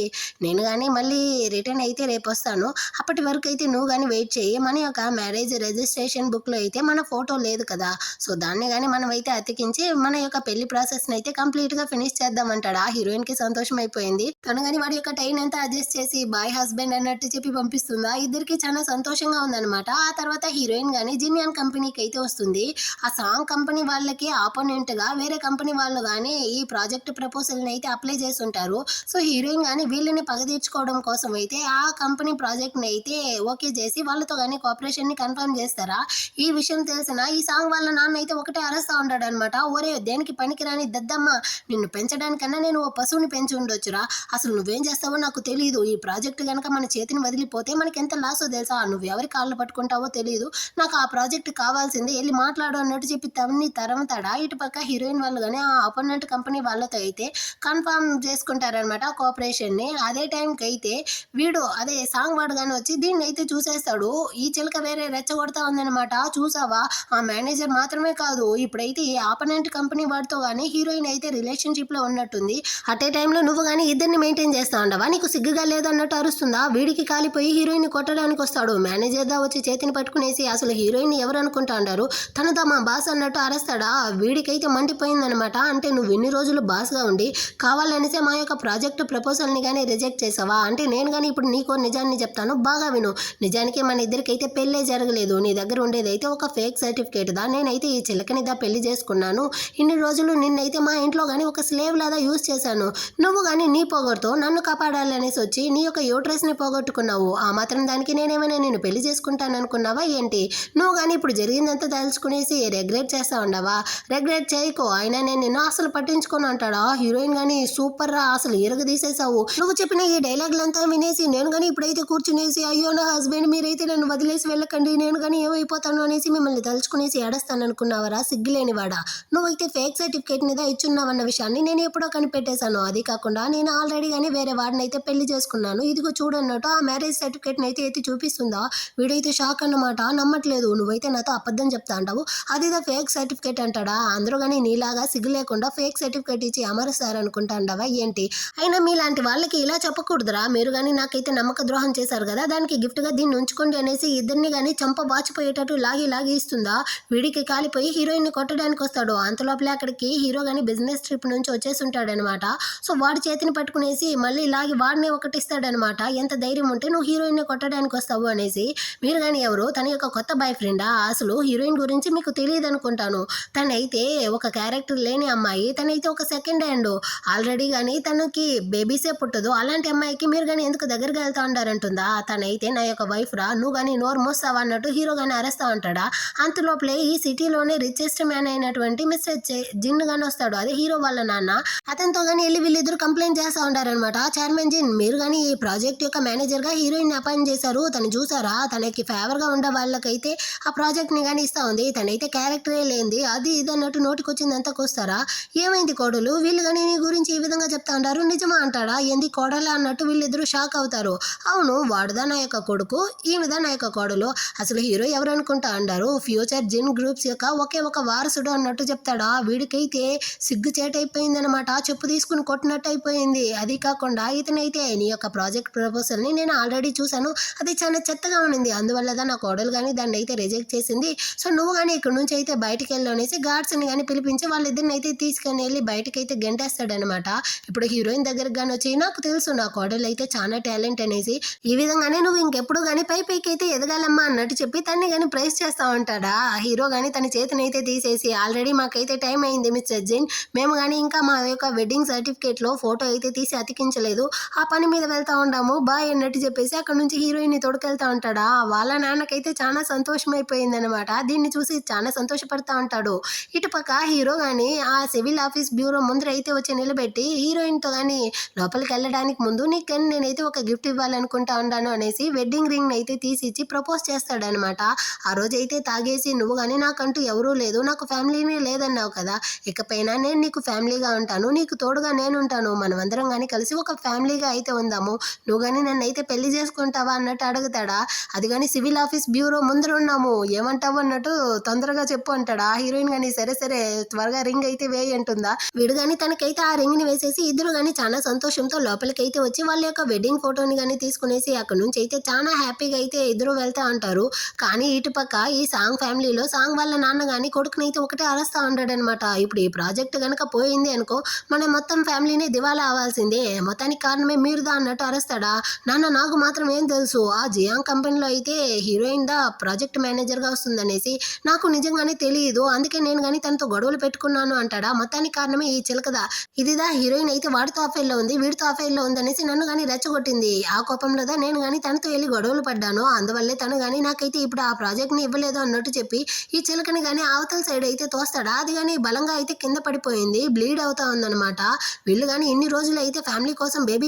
నేను కానీ మళ్ళీ రిటర్న్ అయితే రేపు వస్తాను, అప్పటి వరకు అయితే నువ్వు కానీ వెయిట్ చేయి, మన యొక్క మ్యారేజ్ రిజిస్ట్రేషన్ బుక్లో అయితే మన ఫోటో లేదు కదా, సో దాన్ని కానీ మనం అయితే అతికించి మన యొక్క పెళ్లి ప్రాసెస్ని అయితే కంప్లీట్గా ఫినిష్ చేద్దామంటాడు. ఆ హీరోయిన్కి సంతోషం అయిపోయింది. తను కానీ వాడి యొక్క టైం అంతా అడ్జస్ట్ చేసి బాయ్ హస్బెండ్ అన్నట్టు చెప్పి పంపిస్తుందా. ఇద్దరికి చాలా సంతోషంగా ఉందన్నమాట. ఆ తర్వాత హీరోయిన్ కానీ జిన్యాన్ కంపెనీకి అయితే వస్తుంది. ఆ సాంగ్ కంపెనీ వాళ్ళకి ఆపోనెంట్గా వేరే కంపెనీ వాళ్ళు కానీ ఈ ప్రాజెక్ట్ ప్రపోజల్ని అయితే అప్లై చేసి ఉంటారు. సో హీరోయిన్ కానీ వీళ్ళని పగ తీర్చుకోవడం కోసం అయితే ఆ కంపెనీ ప్రాజెక్ట్ని అయితే ఓకే చేసి వాళ్ళతో కానీ కోఆపరేషన్ని కన్ఫర్మ్ చేస్తారా. ఈ విషయం తెలిసిన ఈ సాంగ్ వాళ్ళ నాన్న అయితే ఒకటే అరుస్తూ ఉంటాడు అనమాట. ఒరే దేనికి పనికిరాని దద్దమ్మ, నిన్ను పెంచడానికన్నా నేను ఓ పశువుని పెంచి ఉండొచ్చురా, అసలు నువ్వేం చేస్తావో నాకు తెలియదు, ఈ ప్రాజెక్ట్ కనుక మన చేతిని వదిలిపోతే మనకి ఎంత లాసో తెలుసా, నువ్వు ఎవరి కాళ్ళు పట్టుకుంటావో తెలియదు, నాకు ఆ ప్రాజెక్ట్ కావాల్సిందే, వెళ్ళి మాట్లాడు అన్నట్టు చెప్పి తన్ని తరమతాడా. ఇటు పక్క హీరోయిన్ వాళ్ళు కానీ ఆ అపోనెంట్ కంపెనీ వాళ్ళతో అయితే కన్ఫర్మ్ చేసుకుంటారనమాట కోఆపరేషన్ని. అదే టైంకి అయితే వీడు అదే సాంగ్ వాడు కానీ వచ్చి దీన్ని అయితే చూసేస్తాడు. ఈ చిలక వేరే రెచ్చగొడతా ఉందనమాట. చూసావా, ఆ మేనేజర్ మాత్రమే కాదు ఇప్పుడైతే ఈ ఆపోనెంట్ కంపెనీ వాడితో కానీ హీరోయిన్ అయితే రిలేషన్షిప్లో ఉన్నట్టుంది, అటే టైంలో నువ్వు కానీ ఇద్దరిని మెయింటైన్ చేస్తా ఉండవా, నీకు సిగ్గుగా లేదన్నట్టు అరుస్తుందా. వీడికి కాలిపోయి హీరోయిన్ కొట్టడానికి వస్తాడు. మేనేజర్ దా వచ్చి చేతిని పట్టుకునేసి అసలు హీరోయిన్ ఎవరు అనుకుంటా అంటారు, తనదా మా బాస్ అన్నట్టు అరుస్తాడా. వీడికైతే మండిపోయిందనమాట. అంటే నువ్వు ఇన్ని రోజులు బాస్గా ఉండి కావాలనిసే మా యొక్క ప్రాజెక్ట్ ప్రపోజల్ని కానీ రిజెక్ట్ చేసావా, అంటే నేను కానీ ఇప్పుడు నీకో నిజాన్ని చెప్తాను బాగా విను. నిజానికి మన ఇద్దరికైతే పెళ్ళే జరగలేదు, నీ దగ్గర ఉండేదైతే ఒక ఫేక్ సర్టిఫికేట్ దా, నేనైతే ఈ చిలకని దా పెళ్లి చేసుకున్నాను, ఇన్ని రోజులు నిన్నైతే మా ఇంట్లో కానీ ఒక స్లేవ్ లాగా యూజ్ చేశాను, నువ్వు కానీ నీ పొగడుతో నన్ను కాపాడాలనేసి వచ్చి నీ యొక్క యూట్రస్ని పోగొట్టుకున్నావు, ఆ మాత్రం దానికి నేనేమైనా నేను పెళ్లి చేసుకుంటాను అనుకున్నావా ఏంటి, నువ్వు కానీ ఇప్పుడు జరిగిందంతా తలుచుకునేసి రెగ్రెట్ చేస్తా ఉండవా, రెగ్రెట్ చేయకో, అయినా నేను నిన్ను అసలు పట్టించుకోను అంటాడా. హీరోయిన్ కానీ సూపర్ రా, అసలు తీసేసావు, నువ్వు చెప్పిన ఈ డైలాగులంతా వినేసి నేను కానీ ఇప్పుడైతే కూర్చునేసి అయ్యో నా హస్బెండ్ మీరైతే నన్ను వదిలేసి వెళ్ళకండి, నేను కానీ ఏమైపోతాను అనేసి మిమ్మల్ని తలుచుకునేసి ఏడస్తాను అనుకున్నావరా, సిగ్గులేనివాడా, నువ్వైతే ఫేక్ సర్టిఫికేట్ మీద ఇచ్చున్నావన్న విషయాన్ని నేను ఎప్పుడో కనిపెట్టేశాను, అది కాకుండా నేను ఆల్రెడీ కానీ వేరే వాడిని అయితే పెళ్లి చేసుకున్నాను, ఇదిగో చూడన్నట్టు ఆ మ్యారేజ్ సర్టిఫికేట్ని అయితే ఎత్తి చూపిస్తుందా. వీడైతే షాక్ అన్నమాట, నమ్మట్లేదు, నువ్వైతే నాతో అబద్ధం చెప్తా అంటావు, అదిదా ఫేక్ సర్టిఫికేట్ అంటాడా, అందరూ కానీ నీలాగా సిగ్గు లేకుండా ఫేక్ సర్టిఫికేట్ ఇచ్చి అమరుస్తారనుకుంటా అంటావా ఏంటి, అయినా మీలాంటి వాళ్ళకి ఇలా చెప్పకూడదురా, మీరు కానీ నాకైతే నమ్మక ద్రోహం చేశారు కదా, దానికి గిఫ్ట్గా దీన్ని ఉంచుకోండి అనేసి ఇద్దరిని కానీ చంప వాచిపోయేటట్టు లాగి ఇస్తుందా. వీడికి కాలిపోయి హీరోయిన్ని కొట్టడానికి వస్తాడు. అంతలోపలే అక్కడికి హీరో కానీ బిజినెస్ ట్రిప్ నుంచి వచ్చేసి ఉంటాడనమాట. సో వాడి చేతిని పట్టుకునేసి మళ్ళీ లాగి వాడిని ఒకటిస్తాడనమాట, ఎంత ధైర్యం ఉంటే నువ్వు హీరోయిన్ని కొట్టడానికి వస్తావు అనేసి. మీరు కానీ ఎవరు, తన యొక్క కొత్త బాయ్ ఫ్రెండా, అసలు హీరోయిన్ గురించి మీకు తెలియదు అనుకుంటాను, తనైతే ఒక క్యారెక్టర్ లేని అమ్మాయి, తనైతే ఒక సెకండ్ హ్యాండ్, ఆల్రెడీ కానీ తనకి బేబీసే పుట్టదు, అలాంటి అమ్మాయికి మీరు కానీ ఎందుకు దగ్గరగా వెళ్తా ఉంటారంటుందా. తనైతే నా యొక్క వైఫ్ రా, నువ్వు కానీ నోరు మోస్తావా అన్నట్టు హీరో కానీ అరేస్తా ఉంటాడా. అంతలోపలే ఈ సిటీలోనే రిచెస్ట్ మ్యాన్ అయినటువంటి మిస్టర్ జిన్ గాని వస్తాడు, అదే హీరో వాళ్ళ నాన్న, అతనితో కానీ వెళ్ళి వీళ్ళిద్దరు కంప్లైంట్ చేస్తూ ఉంటారనమాట. చైర్మన్ జిన్, మీరు కానీ ఈ ప్రాజెక్ట్ యొక్క మేనేజర్గా హీరోయిన్ అపాయింట్ చేశారు, తను చూసారా, తనకి ఫేవర్గా ఉండే వాళ్ళకైతే ఆ ప్రాజెక్ట్ని కానీ ఇస్తూ ఉంది, తనైతే క్యారెక్టరే లేనిది అది ఇది అన్నట్టు నోటికొచ్చిందంతా కోస్తారా. ఏమైంది కోడలు, వీళ్ళు కానీ నీ గురించి ఈ విధంగా చెప్తా ఉంటారు, నిజమా అంటాడా. ఏంది కోడలా అన్నట్టు వీళ్ళిద్దరూ షాక్ అవుతారు. అవును, వాడుదా నా యొక్క కొడుకు, ఈమెదా నా యొక్క కోడలు, అసలు హీరో ఎవరు అనుకుంటా అంటారు, ఫ్యూచర్ జిన్ గ్రూప్స్ యొక్క ఒకే ఒక వారసుడు అన్నట్టు చెప్తాడా. వీడికైతే సిగ్గు చేటైపోయిందనమాట, చెప్పు తీసుకుని కొట్టినట్టు అయిపోయింది. అది కాకుండా ఇతనైతే నీ యొక్క ప్రాజెక్ట్ ప్రపోజల్ని నేను ఆల్రెడీ చూశాను, అది చాలా చెత్తగా ఉండింది, అందువల్ల నా కోడలు కానీ దాన్ని అయితే రిజెక్ట్ చేసింది, సో నువ్వు కానీ ఇక్కడ నుంచి అయితే బయటికి వెళ్ళనేసి గార్డ్స్ని కానీ పిలిపించి వాళ్ళిద్దరిని అయితే తీసుకొని వెళ్ళి బయటకి అయితే గెంటేస్తాడనమాట. ఇప్పుడు హీరోయిన్ దగ్గరకు కానీ వచ్చి నాకు తెలుసు నా కోడలు అయితే చాలా టాలెంట్ అనేసి, ఈ విధంగానే నువ్వు ఇంకెప్పుడు కానీ పైకి అయితే ఎదగాలమ్మా అన్నట్టు చెప్పి తన్ని కానీ ప్రైజ్ చేస్తూ ఉంటాడా. హీరో కానీ తన చేతిని అయితే తీసేసి ఆల్రెడీ మాకైతే టైం అయింది మిస్టర్ జిన్, మేము కానీ ఇంకా మా యొక్క వెడ్డింగ్ సర్టిఫికేట్లో ఫోటో అయితే తీసి అతికించలేదు, ఆ పని మీద వెళ్తా ఉంటాము బాయ్ అన్నట్టు చెప్పేసి అక్కడ నుంచి హీరోయిన్ని తోడుకెళ్తా ఉంటాడా. వాళ్ళ నాన్నకైతే చాలా సంతోషం అయిపోయిందనమాట, దీన్ని చూసి చాలా సంతోషపడతా ఉంటాడు. ఇటు పక్క హీరో కానీ ఆ సివిల్ ఆఫీస్ బ్యూరో ముందర అయితే వచ్చి నిలబెట్టి హీరోయిన్తో కానీ లోపలికి వెళ్ళడానికి ముందు నీకు నేనైతే ఒక గిఫ్ట్ ఇవ్వాలనుకుంటా ఉన్నాను అనేసి వెడ్డింగ్ రింగ్ అయితే తీసిచ్చి ప్రపోజ్ చేస్తాడనమాట. ఆ రోజైతే తాగేసి నువ్వు కానీ నాకంటూ ఎవరూ లేదు, నాకు ఫ్యామిలీనే లేదన్నావు కదా, ఇకపైన నేను నీకు ఫ్యామిలీగా ఉంటాను, నీకు తోడుగా నేను ఉంటాను, మనమంతా అందరం కానీ కలిసి ఒక ఫ్యామిలీగా అయితే ఉందాము, నువ్వు కానీ నన్ను అయితే పెళ్లి చేసుకుంటావా అన్నట్టు అడుగుతాడా. అది కానీ సివిల్ ఆఫీస్ బ్యూరో ముందర ఉన్నాము, ఏమంటావు అన్నట్టు తొందరగా చెప్పు అంటాడా. హీరోయిన్ కానీ సరే సరే త్వరగా రింగ్ అయితే వేయి అంటుందా. వీడు కానీ తనకైతే ఆ రింగ్ ని వేసేసి ఇద్దరు కానీ చాలా సంతోషంతో లోపలికి అయితే వచ్చి వాళ్ళ యొక్క వెడ్డింగ్ ఫోటోని కానీ తీసుకునేసి అక్కడ నుంచి అయితే చాలా హ్యాపీగా అయితే ఇద్దరు వెళ్తా ఉంటారు. కానీ ఇటుపక్క ఈ సాంగ్ ఫ్యామిలీలో సాంగ్ వాళ్ళ నాన్న కానీ కొడుకుని అయితే ఒకటే అరుస్తా ఉంటాడనమాట. ఇప్పుడు ఈ ప్రాజెక్ట్ కనుక పోయింది అనుకో మన మొత్తం ఫ్యామిలీనే దివాలా అవ్వాల్సిందే, మొత్తానికి కారణమే మీరుదా అన్నట్టు అరుస్తాడా. నాన్న నాకు మాత్రం ఏం తెలుసు, ఆ జియాంగ్ కంపెనీలో అయితే హీరోయిన్ దా ప్రాజెక్ట్ మేనేజర్ గా వస్తుందనేసి నాకు నిజంగానే తెలియదు, అందుకే నేను కానీ తనతో గొడవలు పెట్టుకున్నాను అంటాడా. మొత్తానికి కారణమే ఈ చిలకదా, ఇదిదా హీరోయిన్ అయితే వాడితో అఫైర్లో ఉంది వీడితో అఫైర్లో ఉంది అనేసి నన్ను కానీ రెచ్చగొట్టింది. ఆ కోపంలోదా నేను కానీ తనతో వెళ్ళి గొడవలు పడ్డాను, అందువల్లే తను కానీ నాకైతే ఇప్పుడు ఆ ప్రాజెక్ట్ ని ఇవ్వలేదు అన్నట్టు చెప్పి ఈ చిలకని కానీ అవతల సైడ్ అయితే తోస్తాడా. అది కానీ బలంగా అయితే కింద పడిపోయింది, బ్లీడ్ అవుతా ఉందన్నమాట. వీళ్ళు కానీ ఇన్ని రోజులు అయితే ఫ్యామిలీ కోసం బేబీ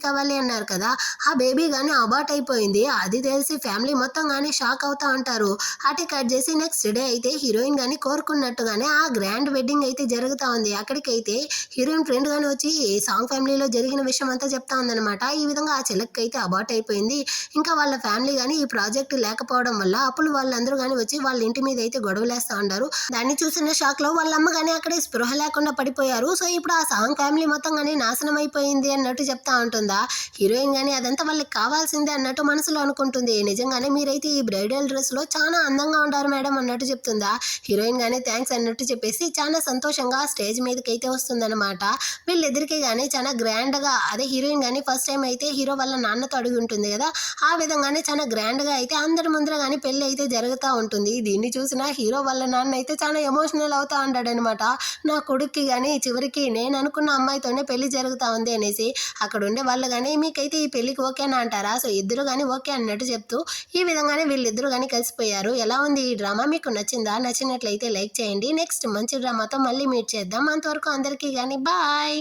కావాలి అన్నారు కదా, ఆ బేబీ కానీ అబార్ట్ అయిపోయింది. అది తెలిసి ఫ్యామిలీ మొత్తం కానీ షాక్ అవుతా ఉంటారు. అటు కట్ చేసి నెక్స్ట్ డే అయితే హీరోయిన్ కానీ కోరుకున్నట్టుగానే ఆ గ్రాండ్ వెడ్డింగ్ అయితే జరుగుతా ఉంది. అక్కడికైతే హీరోయిన్ ఫ్రెండ్ గాని వచ్చి సాంగ్ ఫ్యామిలీలో జరిగిన విషయం అంతా చెప్తా ఉందన్నమాట. ఈ విధంగా ఆ చెల్లెక్కి అయితే అబార్ట్ అయిపోయింది, ఇంకా వాళ్ళ ఫ్యామిలీ కానీ ఈ ప్రాజెక్ట్ లేకపోవడం వల్ల అప్పుడు వాళ్ళందరూ కానీ వచ్చి వాళ్ళ ఇంటి మీద అయితే గొడవలేస్తా ఉంటారు. దాన్ని చూసిన షాక్ లో వాళ్ళ అమ్మ కానీ అక్కడే స్పృహ లేకుండా పడిపోయారు. సో ఇప్పుడు ఆ సాంగ్ ఫ్యామిలీ మొత్తం కానీ నాశనం అయిపోయింది అన్నట్టు చెప్తా ఉంటుందా. హీరోయిన్ కానీ అదంతా వాళ్ళకి కావాల్సిందే అన్నట్టు మనసులో అనుకుంటుంది. నిజంగానే మీరైతే ఈ బ్రైడల్ డ్రెస్ లో చాలా అందంగా ఉంటారు మేడం అన్నట్టు చెప్తుందా. హీరోయిన్ గానీ థ్యాంక్స్ అన్నట్టు చెప్పేసి చాలా సంతోషంగా స్టేజ్ మీదకి అయితే వస్తుందన్నమాట. వీళ్ళిద్దరికీ కానీ చాలా గ్రాండ్ గా, అదే హీరోయిన్ కానీ ఫస్ట్ టైం అయితే హీరో వాళ్ళ నాన్నతో అడిగి ఉంటుంది కదా, ఆ విధంగానే చాలా గ్రాండ్ గా అయితే అందరి ముందర కానీ పెళ్లి అయితే జరుగుతూ ఉంటుంది. దీన్ని చూసిన హీరో వాళ్ళ నాన్న అయితే చాలా ఎమోషనల్ అవుతా ఉంటాడనమాట. నా కొడుక్కి కానీ చివరికి నేను అనుకున్న అమ్మాయితోనే పెళ్లి జరుగుతా ఉంది అనేసి. అక్కడ ఉండే వాళ్ళు కానీ మీకైతే ఈ పెళ్లికి ఓకేనా అంటారా. సో ఇద్దరు కానీ ఓకే అన్నట్టు చెప్తూ ఈ విధంగానే వీళ్ళిద్దరూ కానీ కలిసిపోయారు. ఎలా ఉంది ఈ డ్రామా, మీకు నచ్చిందా? నచ్చినట్లయితే లైక్ చేయండి. నెక్స్ట్ మంచి డ్రామాతో మళ్ళీ మీట్ చేద్దాం. అంతవరకు అందరికీ కానీ బాయ్.